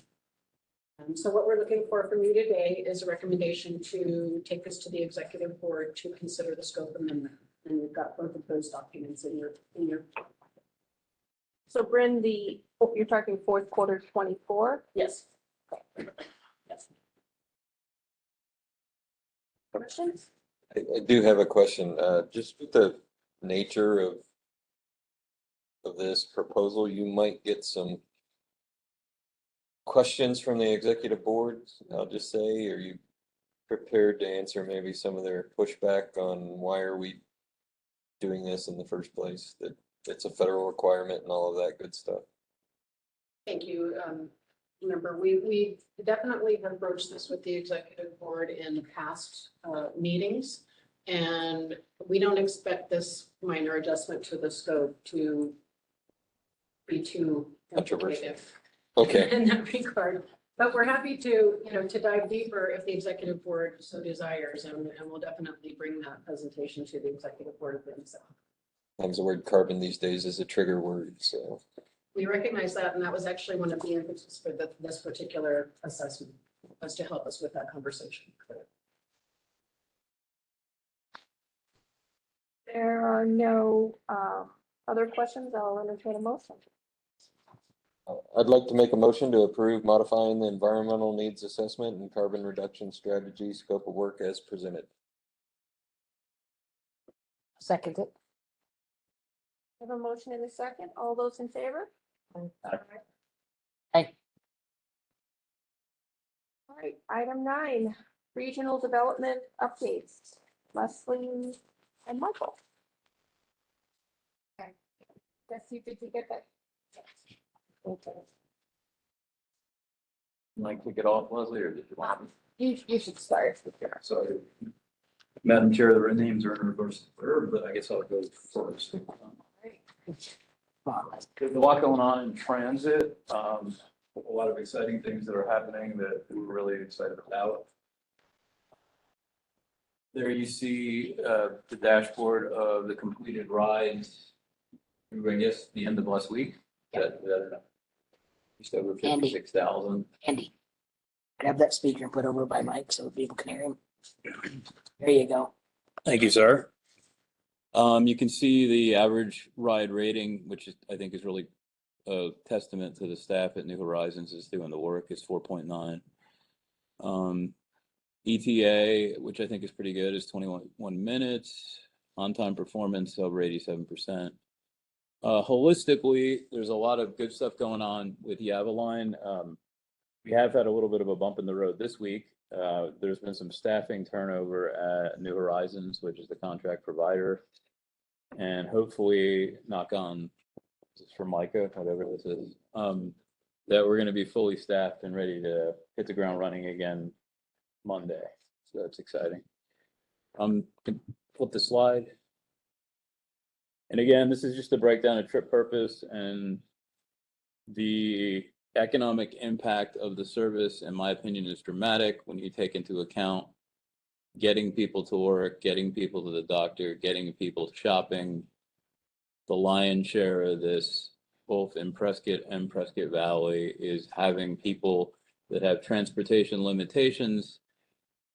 So what we're looking for from you today is a recommendation to take this to the executive board to consider the scope amendment. And you've got both of those documents in your. So Bryn, you're talking fourth quarter 24? Yes. Yes. Questions? I do have a question, just with the nature of this proposal, you might get some questions from the executive board, I'll just say. Are you prepared to answer maybe some of their pushback on why are we doing this in the first place? That it's a federal requirement and all of that good stuff. Thank you. Remember, we definitely have broached this with the executive board in past meetings. And we don't expect this minor adjustment to the scope to be too implicative. Okay. In that regard, but we're happy to, to dive deeper if the executive board so desires, and we'll definitely bring that presentation to the executive board themselves. Sometimes the word carbon these days is a trigger word, so. We recognize that, and that was actually one of the impetus for this particular assessment, was to help us with that conversation. There are no other questions. I'll entertain a motion. I'd like to make a motion to approve modifying the environmental needs assessment and carbon reduction strategy scope of work as presented. Second it. I have a motion in a second. All those in favor? All right, item 9, regional development updates. Leslie and Michael. Okay. Jesse, did you get that? Okay. Like to get off, Leslie, or did you want me? You should start. So, Madam Chair, the names are in reverse order, but I guess I'll go first. There's a lot going on in transit, a lot of exciting things that are happening that we're really excited about. There you see the dashboard of the completed rides through, I guess, the end of last week. Just over Andy. 56,000. Andy, grab that speaker and put it over by Mike so people can hear him. There you go. Thank you, sir. You can see the average ride rating, which is, I think is really a testament to the staff at New Horizons is doing the work, is 4.9. ETA, which I think is pretty good, is 21 minutes. On-time performance over 87%. Holistically, there's a lot of good stuff going on with Yavaline. We have had a little bit of a bump in the road this week. There's been some staffing turnover at New Horizons, which is the contract provider. And hopefully, knock on, this is for Micah, whatever this is, that we're going to be fully staffed and ready to hit the ground running again Monday. So that's exciting. Flip the slide. And again, this is just a breakdown of trip purpose and the economic impact of the service, in my opinion, is dramatic when you take into account getting people to work, getting people to the doctor, getting people shopping. The lion's share of this, both in Prescott and Prescott Valley, is having people that have transportation limitations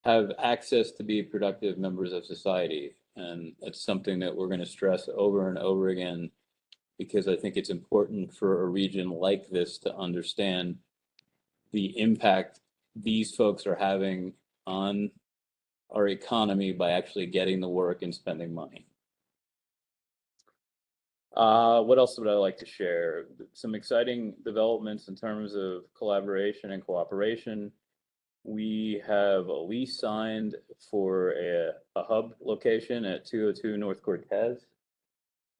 have access to be productive members of society. And that's something that we're going to stress over and over again, because I think it's important for a region like this to understand the impact these folks are having on our economy by actually getting the work and spending money. What else would I like to share? Some exciting developments in terms of collaboration and cooperation. We have a lease signed for a hub location at 202 North Cortez.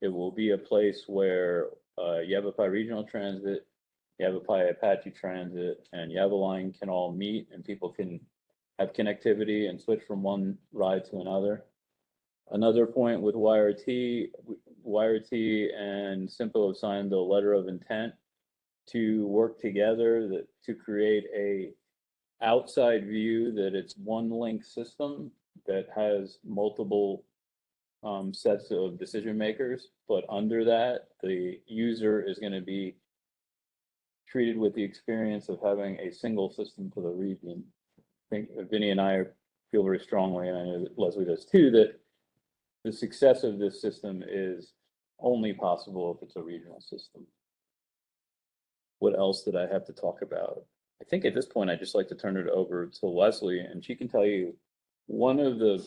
It will be a place where Yavapai Regional Transit, Yavapai Apache Transit, and Yavaline can all meet, and people can have connectivity and switch from one ride to another. Another point with YRT and CYMPO have signed a letter of intent to work together to create a outside view that it's one link system that has multiple sets of decision makers, but under that, the user is going to be treated with the experience of having a single system for the region. I think Vinny and I feel very strongly, and I know that Leslie does too, that the success of this system is only possible if it's a regional system. What else did I have to talk about? I think at this point, I'd just like to turn it over to Leslie, and she can tell you one of the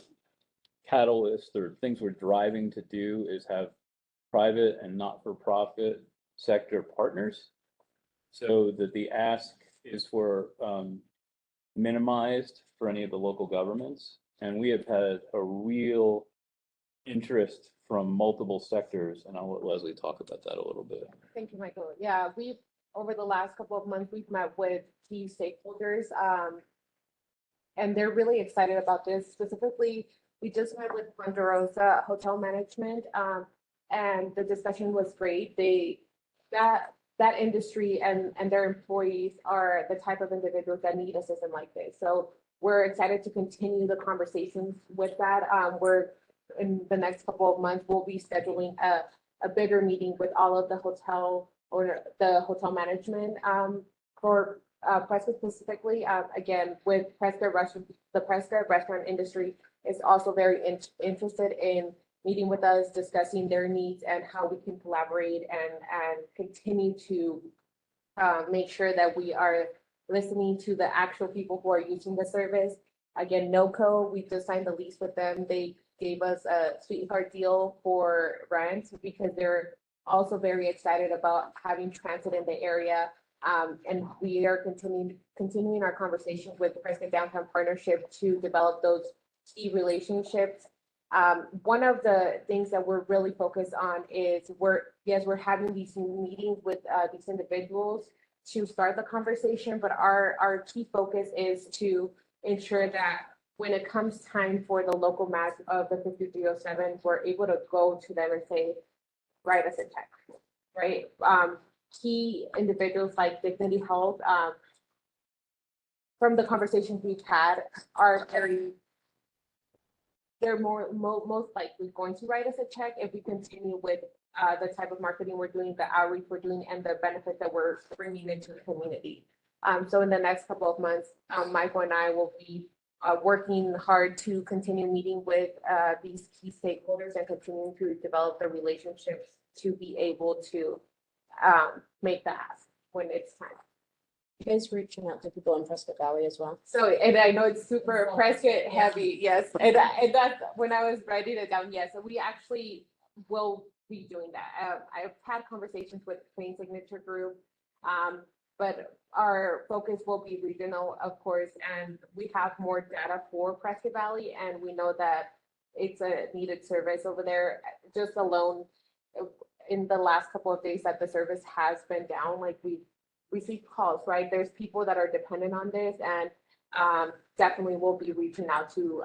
catalysts or things we're driving to do is have private and not-for-profit sector partners, so that the ask is for minimized for any of the local governments. And we have had a real interest from multiple sectors, and I'll let Leslie talk about that a little bit. Thank you, Michael. Yeah, over the last couple of months, we've met with key stakeholders, and they're really excited about this. Specifically, we just met with Ponderosa Hotel Management, and the discussion was great. That industry and their employees are the type of individuals that need a system like this. So we're excited to continue the conversations with that. We're in the next couple of months, we'll be scheduling a bigger meeting with all of the hotel or the hotel management for Prescott specifically. Again, with Prescott restaurant, the Prescott restaurant industry is also very interested in meeting with us, discussing their needs and how we can collaborate and continue to make sure that we are listening to the actual people who are using the service. Again, NOCO, we just signed the lease with them. They gave us a sweetheart deal for rent because they're also very excited about having transit in the area. And we are continuing our conversation with Prescott Downtown Partnership to develop those key relationships. One of the things that we're really focused on is we're having these meetings with these individuals to start the conversation, but our key focus is to ensure that when it comes time for the local match of the 5307, we're able to go to them and say, write us a check, right? Key individuals like Dignity Health, from the conversations we've had, they're most likely going to write us a check if we continue with the type of marketing we're doing, the outreach we're doing, and the benefit that we're bringing into the community. So in the next couple of months, Michael and I will be working hard to continue meeting with these key stakeholders and continuing to develop the relationships to be able to make the ask when it's time. You guys reaching out to people in Prescott Valley as well? So, and I know it's super Prescott heavy, yes, and that's when I was writing it down, yes, so we actually will be doing that. I've had conversations with Plain Signature Group, but our focus will be regional, of course, and we have more data for Prescott Valley, and we know that it's a needed service over there. Just alone, in the last couple of days that the service has been down, like we receive calls, right? There's people that are dependent on this, and definitely we'll be reaching out to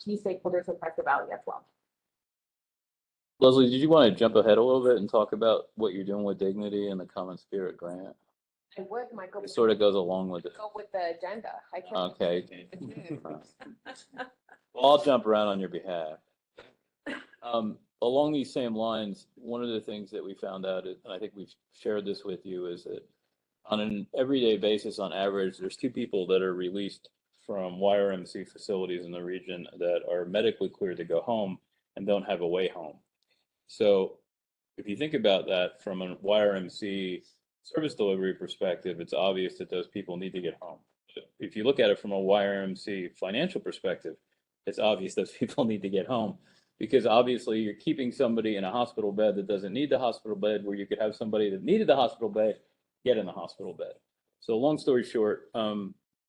key stakeholders in Prescott Valley as well. Leslie, did you want to jump ahead a little bit and talk about what you're doing with Dignity and the Common Spirit grant? I would, Michael. It sort of goes along with it. Go with the agenda. I can. Okay. Well, I'll jump around on your behalf. Along these same lines, one of the things that we found out, and I think we've shared this with you, is that on an everyday basis, on average, there's 2 people that are released from YRMC facilities in the region that are medically cleared to go home and don't have a way home. So if you think about that from a YRMC service delivery perspective, it's obvious that those people need to get home. If you look at it from a YRMC financial perspective, it's obvious those people need to get home, because obviously you're keeping somebody in a hospital bed that doesn't need the hospital bed, where you could have somebody that needed the hospital bed get in the hospital bed. So long story short,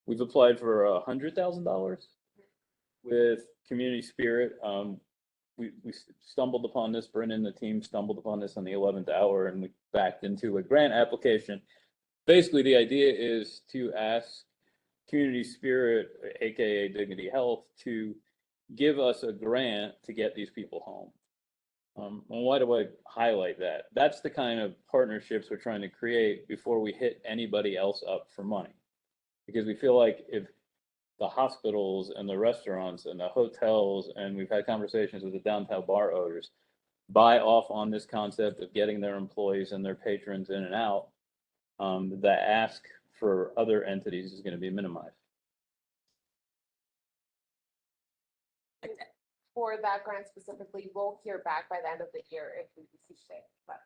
we've applied for $100,000 with Community Spirit. We stumbled upon this, Brennan and the team stumbled upon this on the 11th hour, and we backed into a grant application. Basically, the idea is to ask Community Spirit, aka Dignity Health, to give us a grant to get these people home. And why do I highlight that? That's the kind of partnerships we're trying to create before we hit anybody else up for money. Because we feel like if the hospitals and the restaurants and the hotels, and we've had conversations with the downtown bar owners, buy off on this concept of getting their employees and their patrons in and out, the ask for other entities is going to be minimized. For that grant specifically, we'll hear back by the end of the year if we receive it. But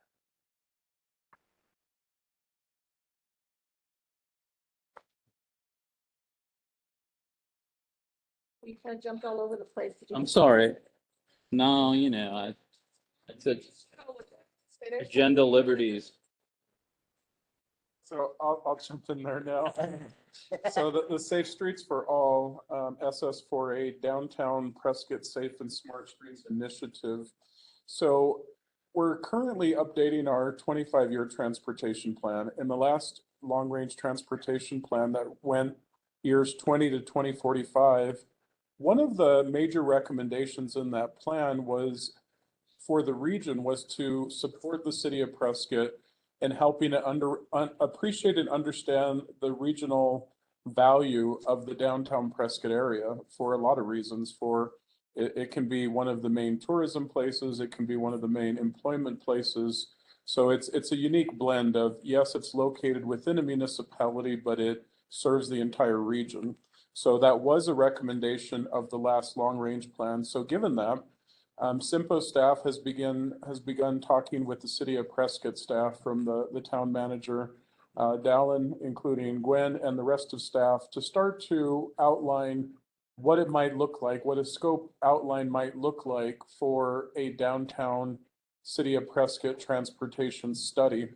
we kind of jumped all over the place. I'm sorry. No, you know, it's a agenda liberties. So I'll jump in there now. So the Safe Streets for All, SS4A Downtown Prescott Safe and Smart Streets Initiative. So we're currently updating our 25-year transportation plan. In the last long-range transportation plan that went years 20 to 2045, one of the major recommendations in that plan was for the region was to support the city of Prescott in helping to appreciate and understand the regional value of the downtown Prescott area for a lot of reasons. For it can be one of the main tourism places, it can be one of the main employment places. So it's a unique blend of, yes, it's located within a municipality, but it serves the entire region. So that was a recommendation of the last long range plan. So given that, CYMPO staff has begun talking with the city of Prescott staff, from the town manager, Dallin, including Gwen, and the rest of staff, to start to outline what it might look like, what a scope outline might look like for a downtown City of Prescott Transportation Study.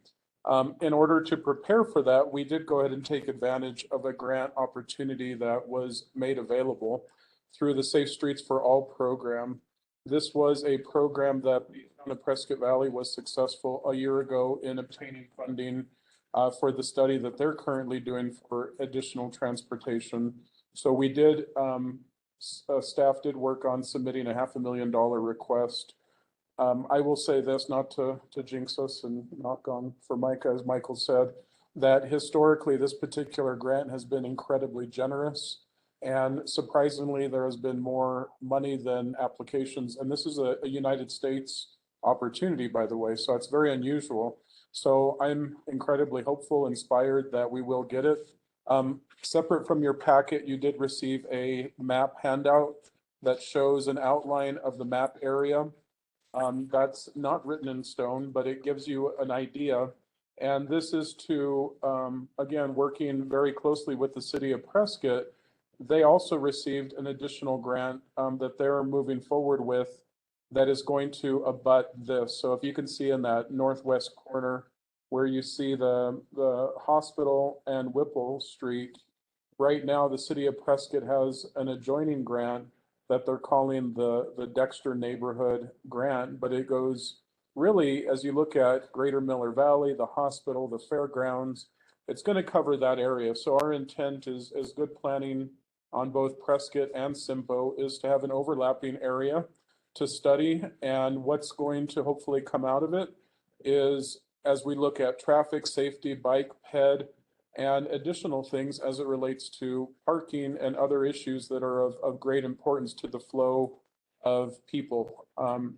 In order to prepare for that, we did go ahead and take advantage of a grant opportunity that was made available through the Safe Streets for All program. This was a program that the Prescott Valley was successful a year ago in obtaining funding for the study that they're currently doing for additional transportation. So we did, staff did work on submitting a $500,000 request. I will say this, not to jinx us and knock on for Micah, as Michael said, that historically this particular grant has been incredibly generous. And surprisingly, there has been more money than applications. And this is a United States opportunity, by the way, so it's very unusual. So I'm incredibly hopeful, inspired that we will get it. Separate from your packet, you did receive a map handout that shows an outline of the map area. That's not written in stone, but it gives you an idea. And this is to, again, working very closely with the City of Prescott. They also received an additional grant that they're moving forward with that is going to abut this. So if you can see in that northwest corner where you see the hospital and Whipple Street, right now the City of Prescott has an adjoining grant that they're calling the Dexter Neighborhood Grant, but it goes really, as you look at Greater Miller Valley, the hospital, the fairgrounds, it's going to cover that area. So our intent is good planning on both Prescott and CYMPO is to have an overlapping area to study. And what's going to hopefully come out of it is, as we look at traffic safety, bike, ped, and additional things as it relates to parking and other issues that are of great importance to the flow of people.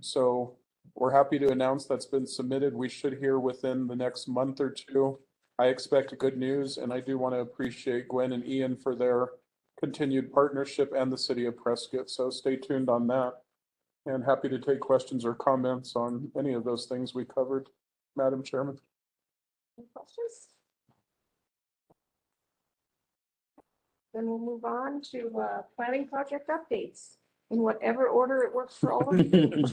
So we're happy to announce that's been submitted. We should hear within the next month or two. I expect good news, and I do want to appreciate Gwen and Ian for their continued partnership and the City of Prescott. So stay tuned on that, and happy to take questions or comments on any of those things we covered, Madam Chairman. Any questions? Then we'll move on to planning project updates in whatever order it works for all of you.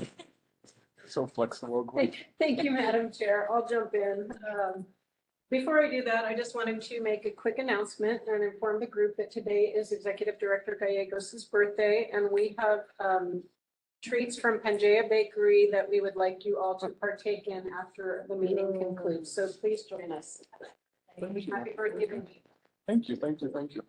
So flexible, Gwen. Thank you, Madam Chair. I'll jump in. Before I do that, I just wanted to make a quick announcement and inform the group that today is Executive Director Gallegos' birthday, and we have treats from Pangea Bakery that we would like you all to partake in after the meeting concludes. So please join us. Happy birthday to me. Thank you, thank you, thank you.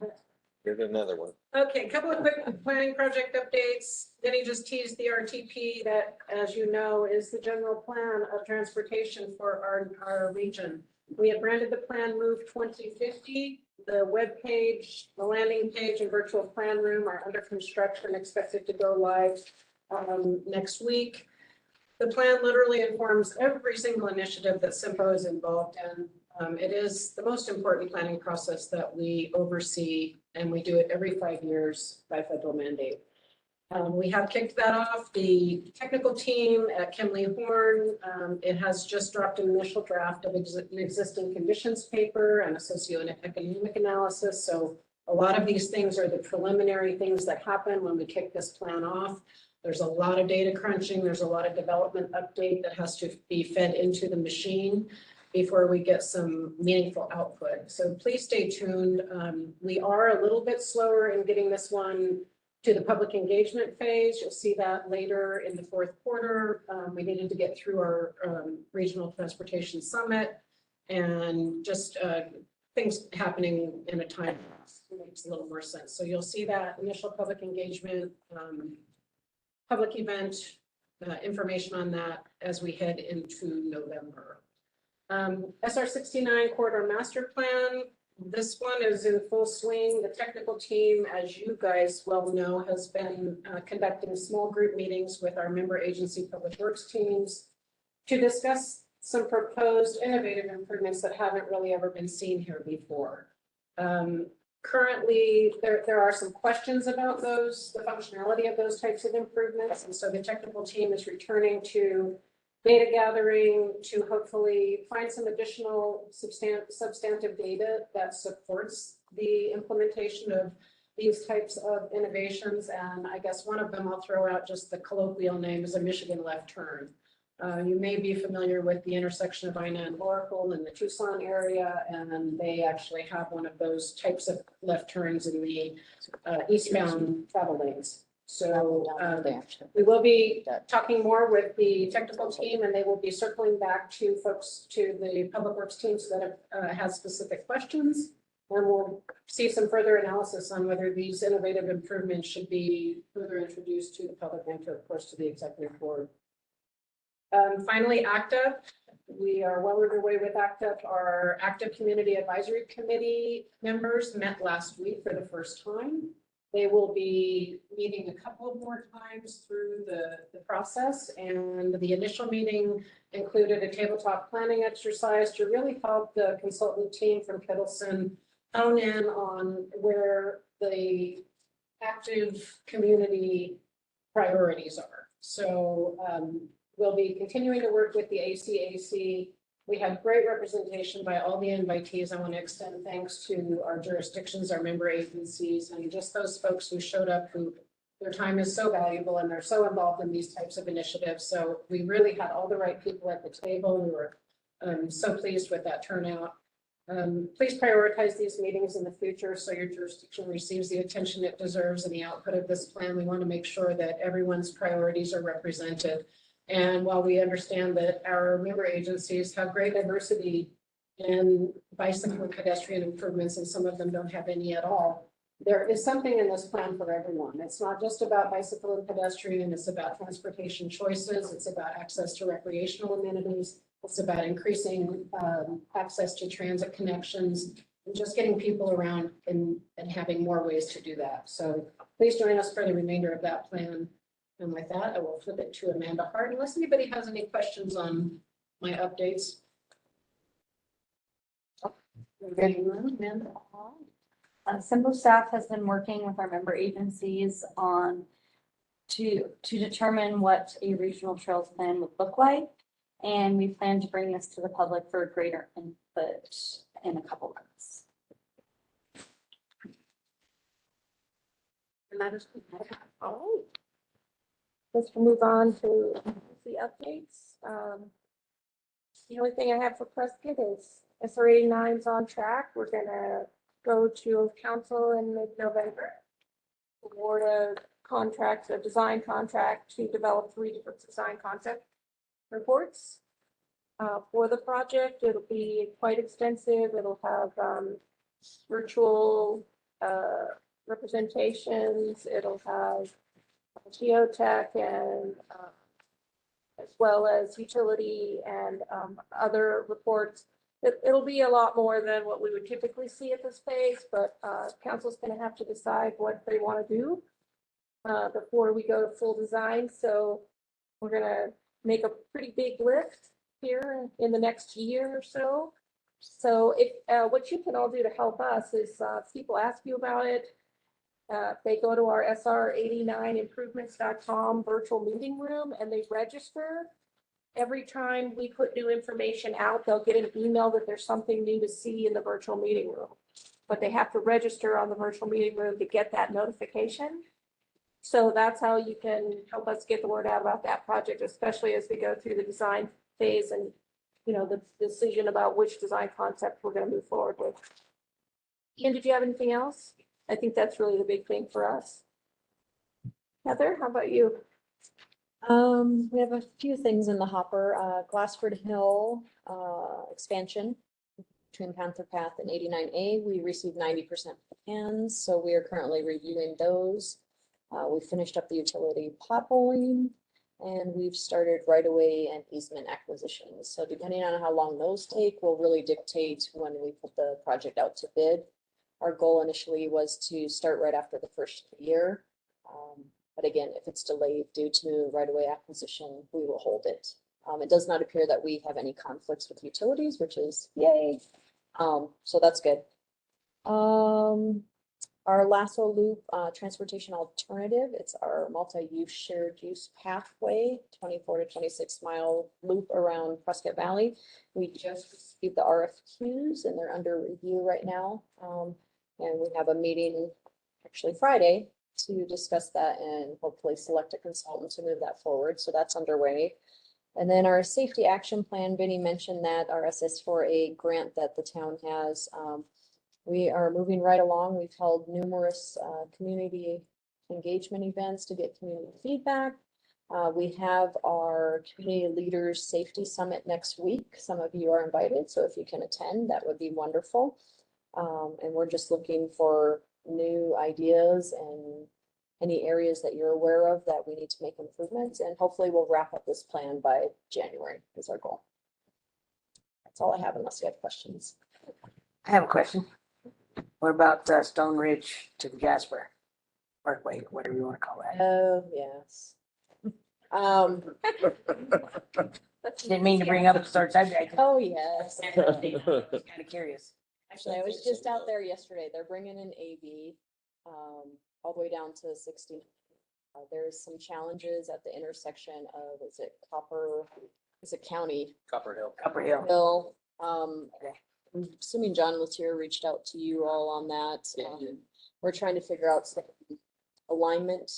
Here's another one. Okay, a couple of quick planning project updates. Denny just teased the RTP that, as you know, is the general plan of transportation for our region. We have branded the plan Move 2050. The web page, the landing page, and virtual plan room are under construction, expected to go live next week. The plan literally informs every single initiative that CYMPO is involved in. It is the most important planning process that we oversee, and we do it every 5 years by federal mandate. We have kicked that off. The technical team at Kimley Horn, it has just dropped an initial draft of an existing conditions paper and a socioeconomic analysis. So a lot of these things are the preliminary things that happen when we kick this plan off. There's a lot of data crunching. There's a lot of development update that has to be fed into the machine before we get some meaningful output. So please stay tuned. We are a little bit slower in getting this one to the public engagement phase. You'll see that later in the fourth quarter. We needed to get through our regional transportation summit, and just things happening in a time makes a little more sense. So you'll see that initial public engagement, public event, information on that as we head into November. SR 69 corridor master plan. This one is in full swing. The technical team, as you guys well know, has been conducting small group meetings with our member agency public works teams to discuss some proposed innovative improvements that haven't really ever been seen here before. Currently, there are some questions about those, the functionality of those types of improvements. And so the technical team is returning to data gathering to hopefully find some additional substantive data that supports the implementation of these types of innovations. And I guess one of them I'll throw out, just the colloquial name, is a Michigan left turn. You may be familiar with the intersection of Ina and Oracle in the Tucson area, and they actually have one of those types of left turns in the eastbound travel lanes. So we will be talking more with the technical team, and they will be circling back to folks, to the public works teams that have specific questions. And we'll see some further analysis on whether these innovative improvements should be further introduced to the public and to, of course, to the executive board. Finally, ACTA. We are well underway with ACTA. Our Active Community Advisory Committee members met last week for the first time. They will be meeting a couple of more times through the process, and the initial meeting included a tabletop planning exercise to really help the consultant team from Kittleson hone in on where the active community priorities are. So we'll be continuing to work with the ACAC. We had great representation by all the invitees. I want to extend thanks to our jurisdictions, our member agencies, and just those folks who showed up, who their time is so valuable and they're so involved in these types of initiatives. So we really had all the right people at the table. We were so pleased with that turnout. Please prioritize these meetings in the future so your jurisdiction receives the attention it deserves and the output of this plan. We want to make sure that everyone's priorities are represented. And while we understand that our member agencies have great diversity in bicycle and pedestrian improvements, and some of them don't have any at all, there is something in this plan for everyone. It's not just about bicycle and pedestrian, it's about transportation choices, it's about access to recreational amenities, it's about increasing access to transit connections, and just getting people around and having more ways to do that. So please join us for the remainder of that plan. And with that, I will flip it to Amanda Hart, unless anybody has any questions on my updates. CYMPO staff has been working with our member agencies on to determine what a regional trails plan would look like. And we plan to bring this to the public for greater input in a couple months. And that is all right. Let's move on to the updates. The only thing I have for Prescott is SR 89 is on track. We're gonna go to council in mid-November. Award a contract, a design contract to develop 3 different design concept reports for the project. It'll be quite extensive. It'll have virtual representations. It'll have geotech and as well as utility and other reports. It'll be a lot more than what we would typically see at this phase, but council's going to have to decide what they want to do before we go to full design. So we're going to make a pretty big lift here in the next year or so. So if what you can all do to help us is if people ask you about it, they go to our SR89improvements.com virtual meeting room and they register. Every time we put new information out, they'll get an email that there's something new to see in the virtual meeting room. But they have to register on the virtual meeting room to get that notification. So that's how you can help us get the word out about that project, especially as we go through the design phase and, you know, the decision about which design concept we're going to move forward with. Ian, did you have anything else? I think that's really the big thing for us. Heather, how about you? We have a few things in the hopper. Glassford Hill expansion between Panther Path and 89A. We received 90% plans, so we are currently reviewing those. We finished up the utility potholing, and we've started right-of-way and easement acquisitions. So depending on how long those take will really dictate when we put the project out to bid. Our goal initially was to start right after the first year. But again, if it's delayed due to right-of-way acquisition, we will hold it. It does not appear that we have any conflicts with utilities, which is yay. So that's good. Our Lasso Loop transportation alternative, it's our multi-use shared use pathway, 24 to 26 mile loop around Prescott Valley. We just received the RFQs and they're under review right now. And we have a meeting actually Friday to discuss that and hopefully select a consultant to move that forward. So that's underway. And then our safety action plan, Vinny mentioned that, our SS4A grant that the town has. We are moving right along. We've held numerous community engagement events to get community feedback. We have our community leaders safety summit next week. Some of you are invited, so if you can attend, that would be wonderful. And we're just looking for new ideas and any areas that you're aware of that we need to make improvements, and hopefully we'll wrap up this plan by January is our goal. That's all I have unless you have questions. I have a question. What about Stone Ridge to Jasper Parkway, whatever you want to call that? Oh, yes. Didn't mean to bring up a sore subject. Oh, yes. Just kind of curious. Actually, I was just out there yesterday. They're bringing in AV, all the way down to 60. There's some challenges at the intersection of, is it County Copper Hill. Upper Hill. Hill? Okay. I'm assuming John Latier reached out to you all on that. We're trying to figure out some alignment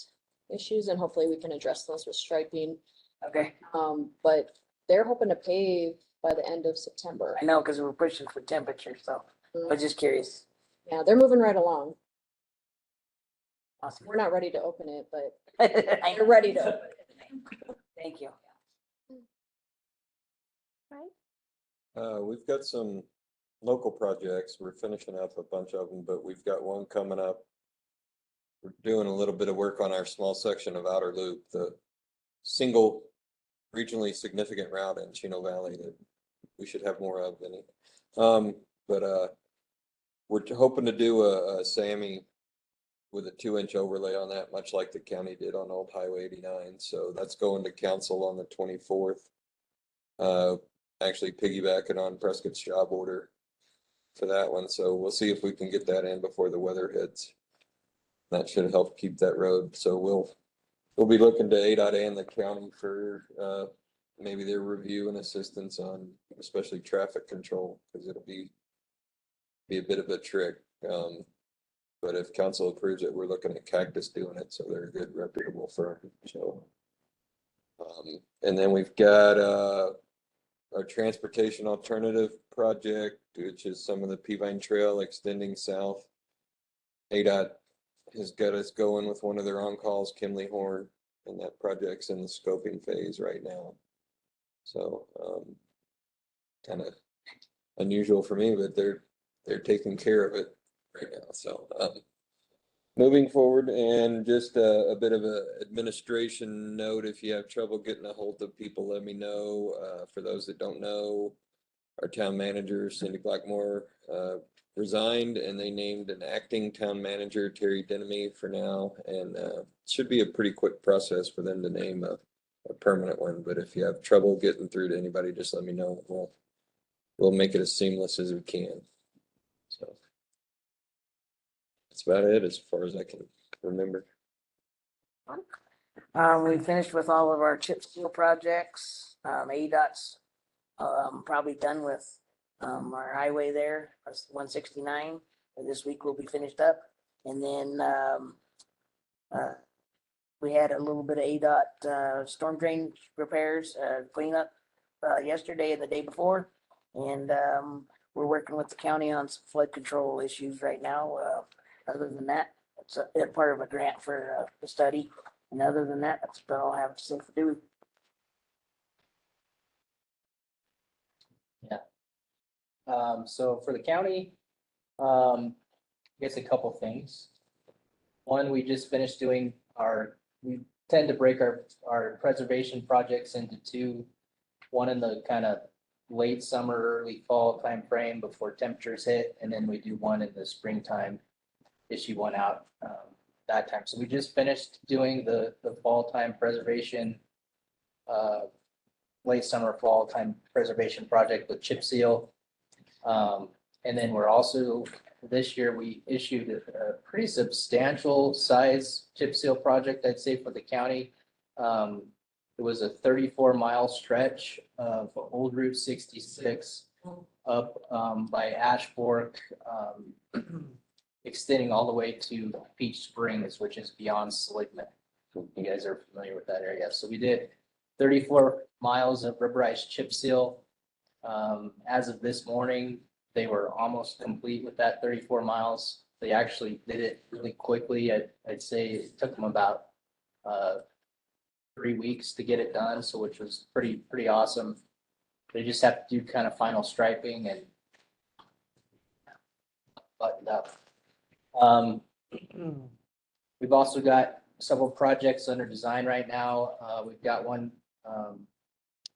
issues, and hopefully we can address those with striping. Okay. But they're hoping to pave by the end of September. I know, because we're pushing for temperature, so I was just curious. Yeah, they're moving right along. Awesome. We're not ready to open it, but I you're ready to open it. Thank you. We've got some local projects. We're finishing up a bunch of them, but we've got one coming up. We're doing a little bit of work on our small section of Outer Loop, the single regionally significant route in Chino Valley that we should have more of than it. We're hoping to do a SAMI with a 2-inch overlay on that, much like the county did on Old Highway 89. So that's going to council on the 24th. Actually piggybacking on Prescott's job order for that one. So we'll see if we can get that in before the weather hits. That should help keep that road. So we'll be looking to ADOT and the county for maybe their review and assistance on especially traffic control, because it'll be a bit of a trick. But if council approves it, we're looking at Cactus doing it, so they're a good reputable firm. So, and then we've got our transportation alternative project, which is some of the Peavine Trail extending south. ADOT has got us going with one of their on-calls, Kimley Horn, and that project's in the scoping phase right now. So kind of unusual for me, but they're taking care of it right now. So moving forward, and just a bit of a administration note, if you have trouble getting a hold of people, let me know. For those that don't know, our town manager, Cindy Blackmore, resigned, and they named an acting town manager, Terry Denemy, for now, and it should be a pretty quick process for them to name a permanent one. But if you have trouble getting through to anybody, just let me know. We'll make it as seamless as we can. So that's about it as far as I can remember. We finished with all of our chip seal projects. ADOT's probably done with our highway there, 169. This week will be finished up. And then we had a little bit of ADOT storm drain repairs, cleanup yesterday and the day before. And we're working with the county on some flood control issues right now. Other than that, it's a part of a grant for the study. And other than that, that's about all I have to say for do. So for the county, I guess a couple things. One, we just finished doing we tend to break our preservation projects into two. One in the kind of late summer, early fall timeframe before temperatures hit, and then we do one in the springtime, issue one out that time. So we just finished doing the fall time preservation, late summer, fall time preservation project with chip seal. And then we're also, this year, we issued a pretty substantial size chip seal project, I'd say, for the county. It was a 34-mile stretch of Old Route 66 up by Ash Fork, extending all the way to Peach Springs, which is beyond Seligman. You guys are familiar with that area. So we did 34 miles of rubberized chip seal. As of this morning, they were almost complete with that 34 miles. They actually did it really quickly. I'd say it took them about 3 weeks to get it done, so which was pretty awesome. They just have to do kind of final striping and buttoned up. We've also got several projects under design right now. We've got one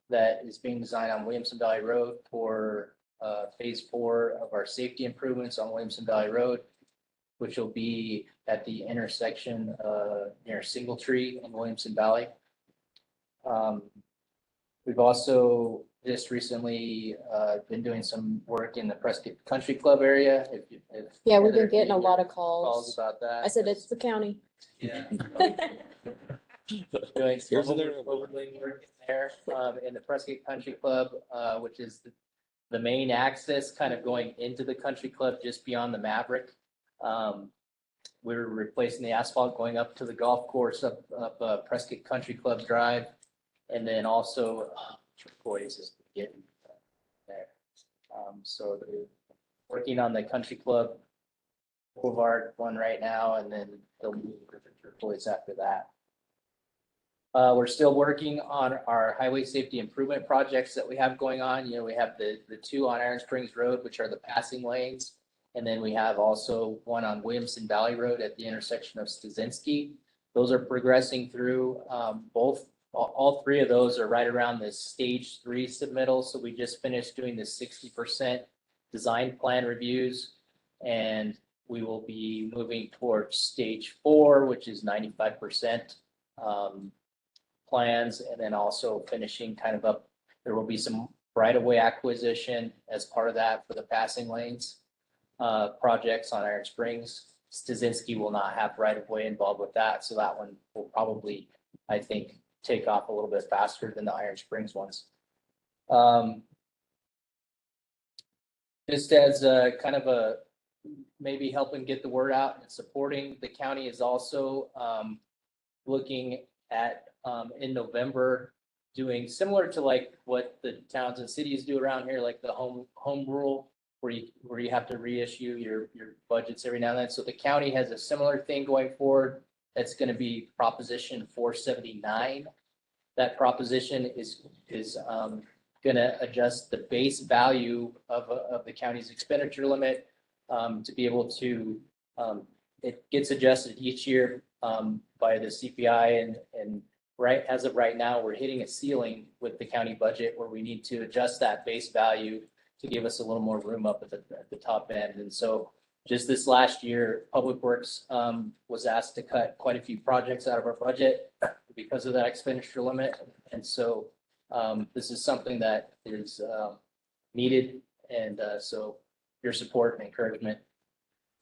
that is being designed on Williamson Valley Road for phase 4 of our safety improvements on Williamson Valley Road, which will be at the intersection near Singletree and Williamson Valley. We've also just recently been doing some work in the Prescott Country Club area. Yeah, we've been Heather, getting a lot of calls calls. about that. I said, it's the county. Yeah. Doing some Here's another- overlaying work in there, in the Prescott Country Club, which is the main access kind of going into the country club just beyond the Maverick. We're replacing the asphalt going up to the golf course up Prescott Country Club Drive. And then also turquoise is getting there. So they're working on the country club boulevard one right now, and then they'll move to the turquoise after that. We're still working on our highway safety improvement projects that we have going on. You know, we have the two on Iron Springs Road, which are the passing lanes. And then we have also one on Williamson Valley Road at the intersection of Stasinski. Those are progressing through. All three of those are right around the stage 3 submittal. So we just finished doing the 60% design plan reviews, and we will be moving towards stage 4, which is 95% plans, and then also finishing kind of up. There will be some right-of-way acquisition as part of that for the passing lanes projects on Iron Springs. Stasinski will not have right-of-way involved with that, so that one will probably, I think, take off a little bit faster than the Iron Springs ones. Just as a kind of a maybe helping get the word out and supporting, the county is also looking at in November doing similar to like what the towns and cities do around here, like the home rule where you have to reissue your budgets every now and then. So the county has a similar thing going forward. That's going to be Proposition 479. That proposition is going to adjust the base value of the county's expenditure limit to be able to, it gets adjusted each year by the CPI, and right as of right now, we're hitting a ceiling with the county budget where we need to adjust that base value to give us a little more room up at the top end. And so just this last year, Public Works was asked to cut quite a few projects out of our budget because of that expenditure limit. And so this is something that is needed. And so your support and encouragement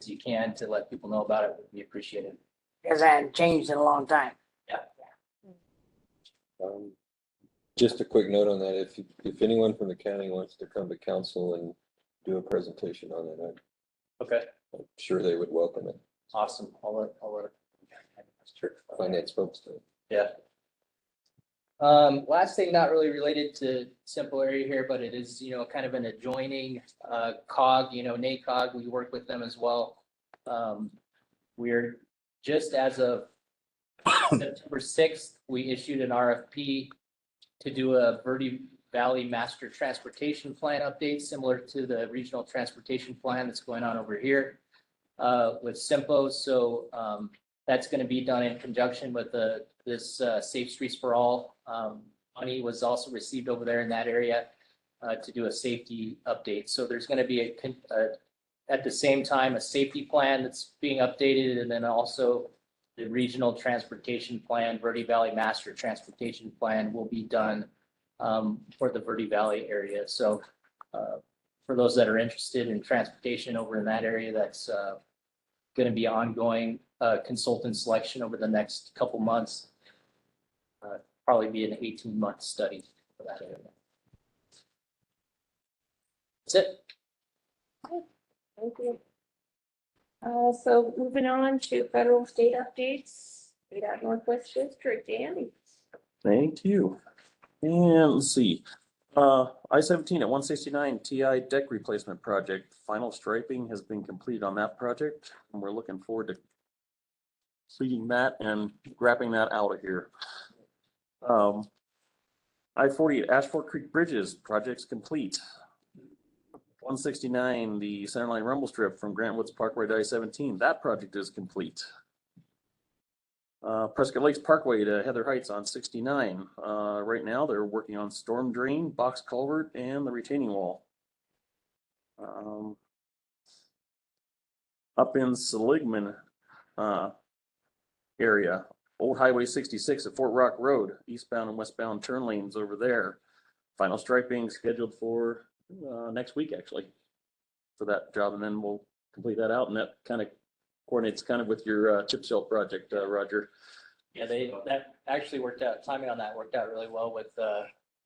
as you can to let people know about it would be appreciated. Because that hadn't changed in a long time. Yeah. Just a quick note on that, if anyone from the county wants to come to council and do a presentation on it, Okay. I'm sure they would welcome it. Awesome. I'll let Finance folks do. Yeah. Last thing, not really related to CYMPO area here, but it is, kind of an adjoining COG, NACOG, we work with them as well. We're just as of September 6th, we issued an RFP to do a Verde Valley Master Transportation Plan update, similar to the regional transportation plan that's going on over here with CYMPO. So that's going to be done in conjunction with this Safe Streets for All. Money was also received over there in that area to do a safety update. So there's going to be at the same time, a safety plan that's being updated, and then also the regional transportation plan, Verde Valley Master Transportation Plan, will be done for the Verde Valley area. So for those that are interested in transportation over in that area, that's going to be ongoing consultant selection over the next couple months. Probably be an 18-month study for that area. That's it. Thank you. So moving on to federal and state updates. State Northwest District, Andy. Thank you. And let's see, I-17 at 169 TI deck replacement project. Final striping has been completed on that project, and we're looking forward to completing that and wrapping that out of here. I-40 at Ashford Creek Bridges, project's complete. 169, the centerline rumble strip from Grant Woods Parkway to I-17, that project is complete. Prescott Lakes Parkway to Heather Heights on 69. Right now, they're working on storm drain, box culvert, and the retaining wall. Up in Seligman area, Old Highway 66 at Fort Rock Road, eastbound and westbound turn lanes over there. Final striping scheduled for next week, actually, for that job, and then we'll complete that out, and that kind of coordinates kind of with your chip seal project, Roger. Yeah, that actually worked out, timing on that worked out really well with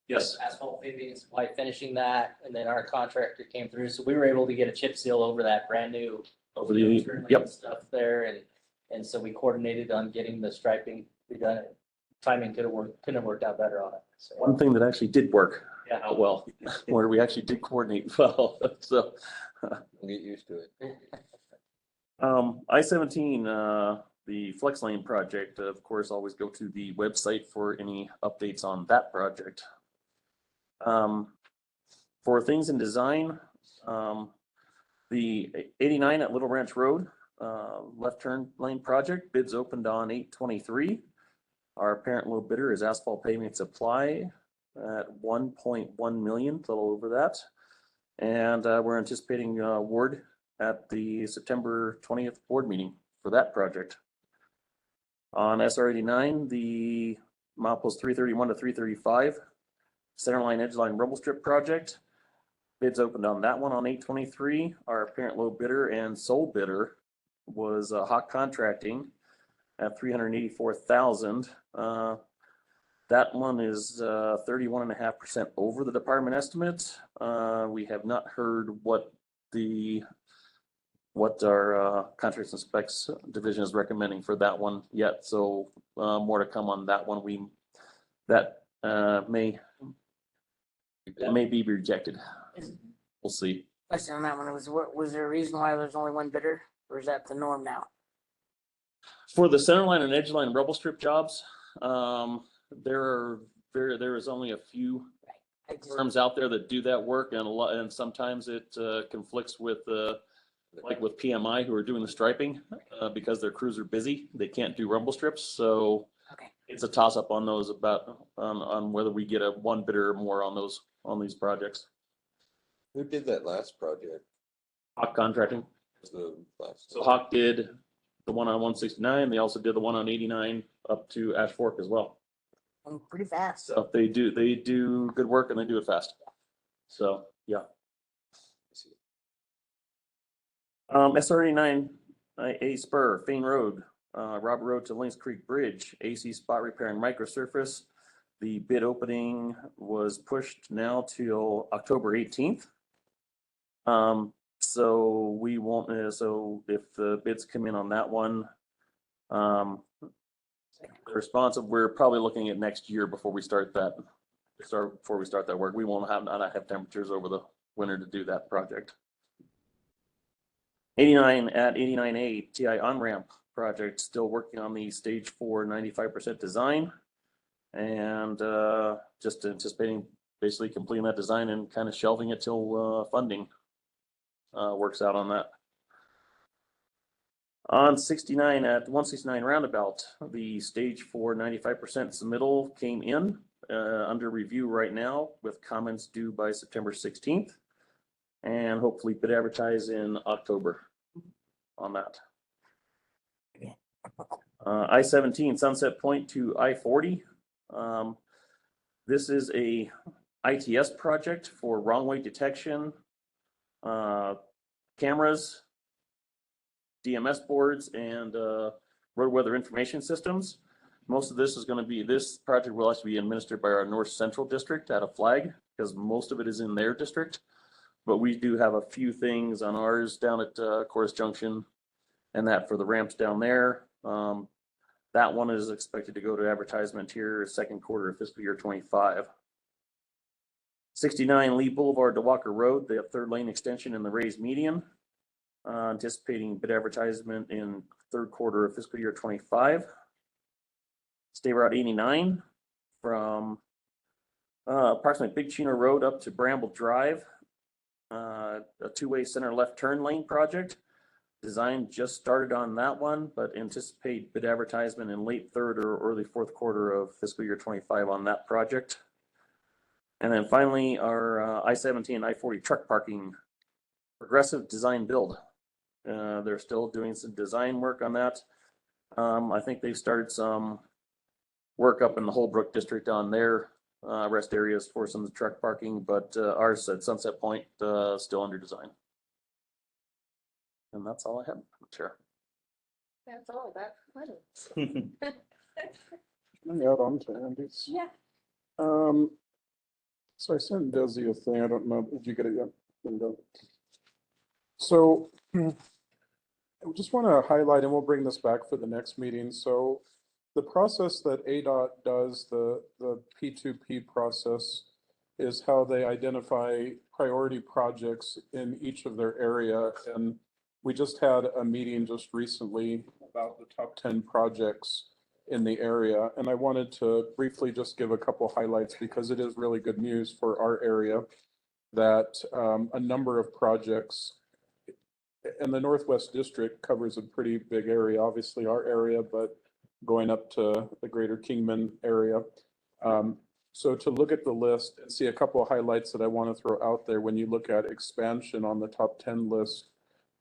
Yes. asphalt paving and supply finishing that, and then our contractor came through, so we were able to get a chip seal over that brand new Over the, yep. stuff there, and so we coordinated on getting the striping done. Timing couldn't have worked out better on it. So. One thing that actually did work Yeah. out well, where we actually did coordinate well, so. We'll get used to it. I-17, the Flex Lane project, of course, always go to the website for any updates on that project. For things in design, the 89 at Little Ranch Road, left turn lane project, bids opened on 8/23. Our apparent low bidder is Asphalt Paving Supply at 1.1 million, a little over that. And we're anticipating award at the September 20th board meeting for that project. On SR 89, the milepost 331 to 335, centerline edgeline rumble strip project. Bids opened on that one on 8/23. Our apparent low bidder and sole bidder was Hawk Contracting at 384,000. That one is 31.5% over the department estimate. We have not heard what our contracts and specs division is recommending for that one yet. So more to come on that one. That may be rejected. We'll see. Question on that one, was there a reason why there's only one bidder, or is that the norm now? For the centerline and edgeline rubble strip jobs, there is only a few firms out there that do that work, and sometimes it conflicts with like with PMI, who are doing the striping because their crews are busy. They can't do rumble strips, so it's a toss up on those on whether we get a one bidder or more on these projects. Who did that last project? Hawk Contracting. So Hawk did the one on 169. They also did the one on 89 up to Ash Fork as well. Pretty fast. So they do good work, and they do it fast. So yeah. SR89 A spur, Fane Road, Robert Road to Lynx Creek Bridge, AC spot repair and microsurface. The bid opening was pushed now till October 18th. So we won't, so if the bids come in on that one, responsive, we're probably looking at next year before we start that work. We won't not have temperatures over the winter to do that project. 89 at 89A TI on-ramp project, still working on the stage 4 95% design, and just anticipating basically completing that design and kind of shelving it till funding works out on that. On 69 at 169 roundabout, the stage 4 95% submittal came in under review right now with comments due by September 16th, and hopefully bid advertise in October on that. I-17 Sunset Point to I-40. This is a ITS project for wrong way detection, cameras, DMS boards, and road weather information systems. Most of this project will actually be administered by our North Central District out of Flag, because most of it is in their district. But we do have a few things on ours down at Corus Junction, and that for the ramps down there. That one is expected to go to advertisement here second quarter of fiscal year 25 69 Lee Boulevard to Walker Road, the third lane extension in the raised median. Anticipating bid advertisement in third quarter of fiscal year 25. State Route 89 from approximately Big Chino Road up to Bramble Drive. A two-way center left turn lane project. Design just started on that one, but anticipate bid advertisement in late third or early fourth quarter of fiscal year 25 on that project. And then finally, our I-70 and I-40 truck parking progressive design build. They're still doing some design work on that. I think they've started some work up in the Holbrook district on their rest areas for some of the truck parking, but ours at Sunset Point still under design. And that's all I have, Chair. That's all that. Can I add on to Andy's? Yeah. So I sent Desi a thing. I don't know. Did you get it yet? Linda? So I just want to highlight, and we'll bring this back for the next meeting. So the process that ADOT does, the P2P process, is how they identify priority projects in each of their area. And we just had a meeting just recently about the top 10 projects in the area. And I wanted to briefly just give a couple highlights because it is really good news for our area that a number of projects, and the Northwest District covers a pretty big area, obviously our area, but going up to the greater Kingman area. So to look at the list and see a couple of highlights that I want to throw out there when you look at expansion on the top 10 list,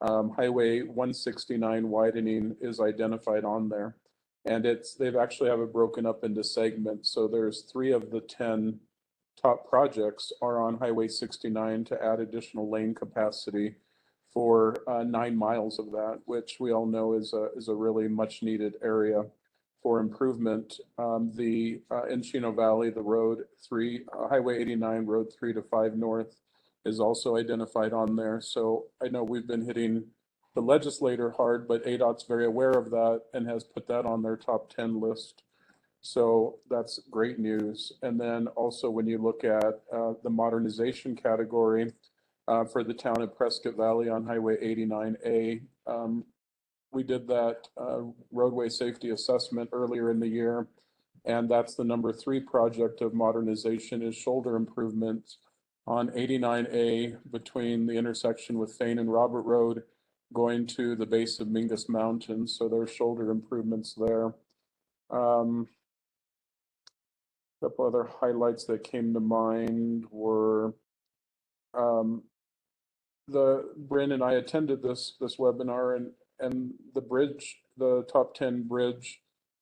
Highway 169 widening is identified on there. And they've actually have it broken up into segments. So there's 3 of the 10 top projects are on Highway 69 to add additional lane capacity for 9 miles of that, which we all know is a really much needed area for improvement. In Chino Valley, the road 3, Highway 89, road 3 to 5 north is also identified on there. So I know we've been hitting the legislator hard, but ADOT's very aware of that and has put that on their top 10 list. So that's great news. And then also when you look at the modernization category for the town of Prescott Valley on Highway 89A, we did that roadway safety assessment earlier in the year. And that's the number 3 project of modernization is shoulder improvements on 89A between the intersection with Fane and Robert Road going to the base of Mingus Mountain. So there's shoulder improvements there. Couple other highlights that came to mind were Bryn and I attended this webinar and the bridge, the top 10 bridge.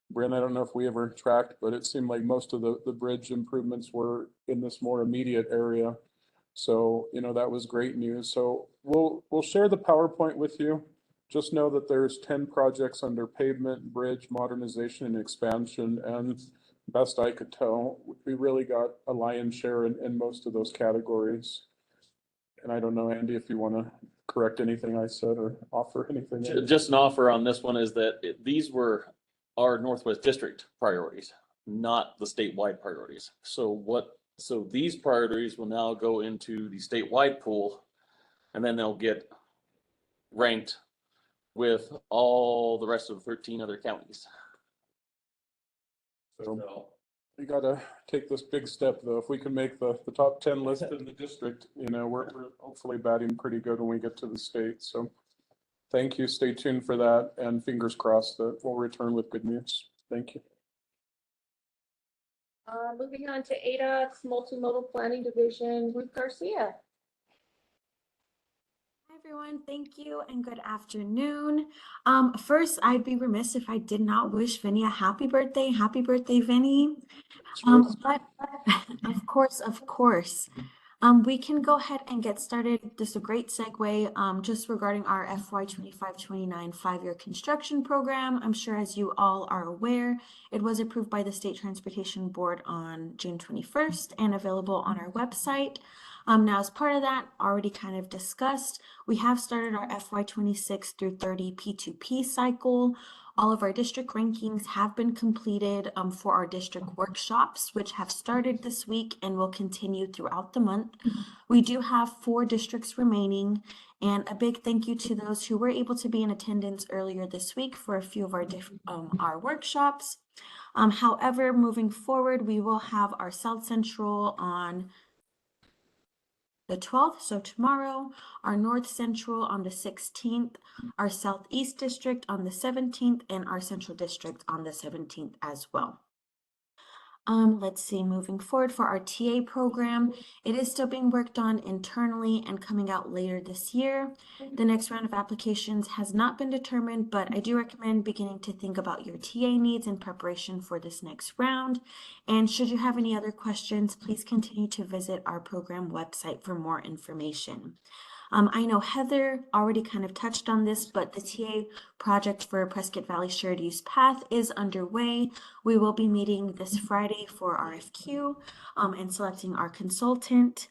Bryn, I don't know if we ever tracked, but it seemed like most of the bridge improvements were in this more immediate area. So, that was great news. So we'll share the PowerPoint with you. Just know that there's 10 projects under pavement, bridge, modernization, and expansion. And best I could tell, we really got a lion's share in most of those categories. And I don't know, Andy, if you want to correct anything I said or offer anything. Just an offer on this one is that these were our Northwest District priorities, not the statewide priorities. So these priorities will now go into the statewide pool, and then they'll get ranked with all the rest of the 13 other counties. So we got to take this big step, though. If we can make the top 10 list in the district, we're hopefully batting pretty good when we get to the state. So thank you. Stay tuned for that. And fingers crossed that we'll return with good news. Thank you. Moving on to ADOT's Multimodal Planning Division, Ruth Garcia. Hi everyone, thank you and good afternoon. First, I'd be remiss if I did not wish Vinny a happy birthday. Happy birthday, Vinny. But of course. We can go ahead and get started. This is a great segue just regarding our FY 25-29 5-year construction program. I'm sure as you all are aware, it was approved by the State Transportation Board on June 21st and available on our website. Now, as part of that, already kind of discussed, we have started our FY 26 through 30 P2P cycle. All of our district rankings have been completed for our district workshops, which have started this week and will continue throughout the month. We do have 4 districts remaining, and a big thank you to those who were able to be in attendance earlier this week for a few of our workshops. However, moving forward, we will have our South Central on the 12th, so tomorrow, our North Central on the 16th, our Southeast District on the 17th, and our Central District on the 17th as well. Let's see, moving forward for our TA program, it is still being worked on internally and coming out later this year. The next round of applications has not been determined, but I do recommend beginning to think about your TA needs in preparation for this next round. And should you have any other questions, please continue to visit our program website for more information. I know Heather already kind of touched on this, but the TA project for Prescott Valley Shared Use Path is underway. We will be meeting this Friday for RFQ and selecting our consultant.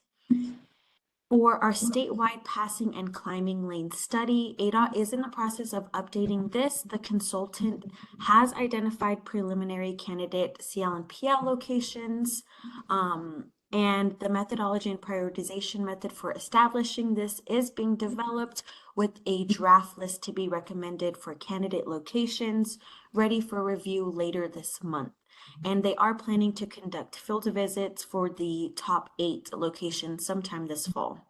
For our statewide passing and climbing lane study, ADOT is in the process of updating this. The consultant has identified preliminary candidate CL and PL locations. And the methodology and prioritization method for establishing this is being developed with a draft list to be recommended for candidate locations ready for review later this month. And they are planning to conduct field visits for the top 8 locations sometime this fall.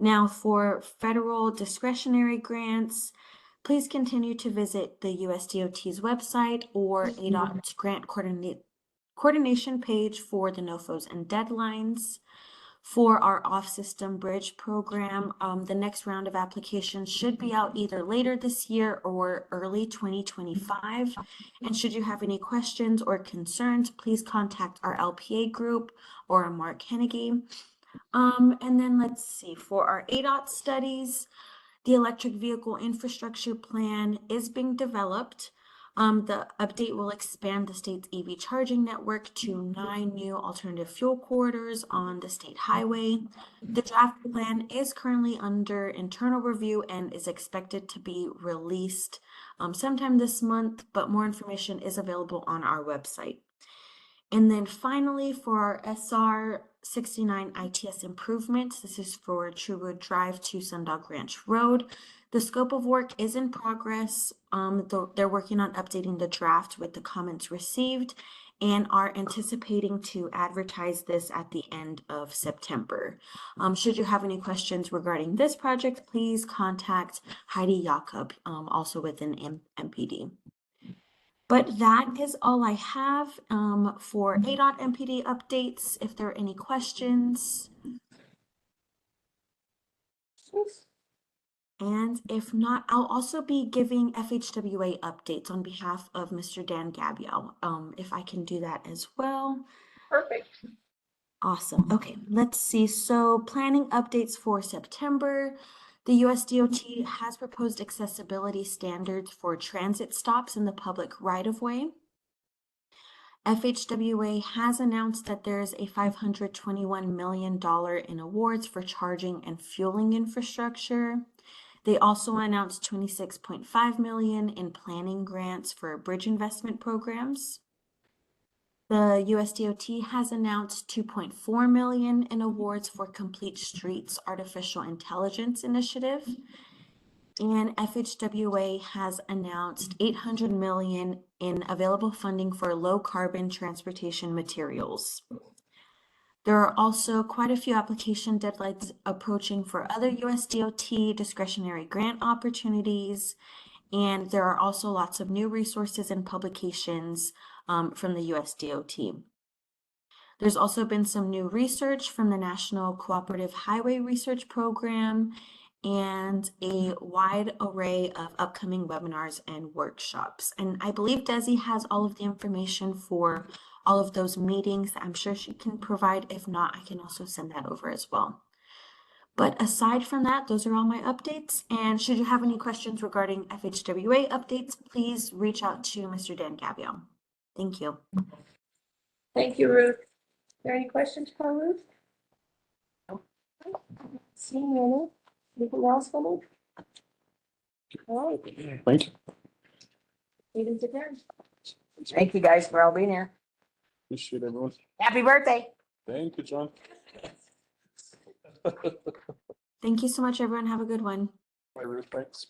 Now for federal discretionary grants, please continue to visit the USDOT's website or ADOT's grant coordination page for the NOFOs and deadlines. For our off-system bridge program, the next round of applications should be out either later this year or early 2025. And should you have any questions or concerns, please contact our LPA group or Mark Hennigy. And then let's see, for our ADOT studies, the electric vehicle infrastructure plan is being developed. The update will expand the state's EV charging network to 9 new alternative fuel corridors on the state highway. The draft plan is currently under internal review and is expected to be released sometime this month, but more information is available on our website. And then finally, for our SR 69 ITS improvements, this is for Truewood Drive to Sundog Ranch Road. The scope of work is in progress. They're working on updating the draft with the comments received and are anticipating to advertise this at the end of September. Should you have any questions regarding this project, please contact Heidi Jakob, also within MPD. But that is all I have for ADOT MPD updates. If there are any questions. And if not, I'll also be giving FHWA updates on behalf of Mr. Dan Gabriel, if I can do that as well. Perfect. Awesome. Okay, let's see. So planning updates for September. The USDOT has proposed accessibility standards for transit stops in the public right-of-way. FHWA has announced that there is a $521 million in awards for charging and fueling infrastructure. They also announced $26.5 million in planning grants for bridge investment programs. The USDOT has announced $2.4 million in awards for Complete Streets Artificial Intelligence Initiative. And FHWA has announced $800 million in available funding for low carbon transportation materials. There are also quite a few application deadlines approaching for other USDOT discretionary grant opportunities. And there are also lots of new resources and publications from the USDOT. There's also been some new research from the National Cooperative Highway Research Program and a wide array of upcoming webinars and workshops. And I believe Desi has all of the information for all of those meetings. I'm sure she can provide. If not, I can also send that over as well. But aside from that, those are all my updates. And should you have any questions regarding FHWA updates, please reach out to Mr. Dan Gabriel. Thank you. Thank you, Ruth. Are there any questions for Ruth? No. Seeing any? Anything else for me? All right. Thank you. Meeting's adjourned. Thank you guys for all being here. Appreciate everyone. Happy birthday. Thank you, John. Thank you so much, everyone. Have a good one. Bye, Ruth. Thanks.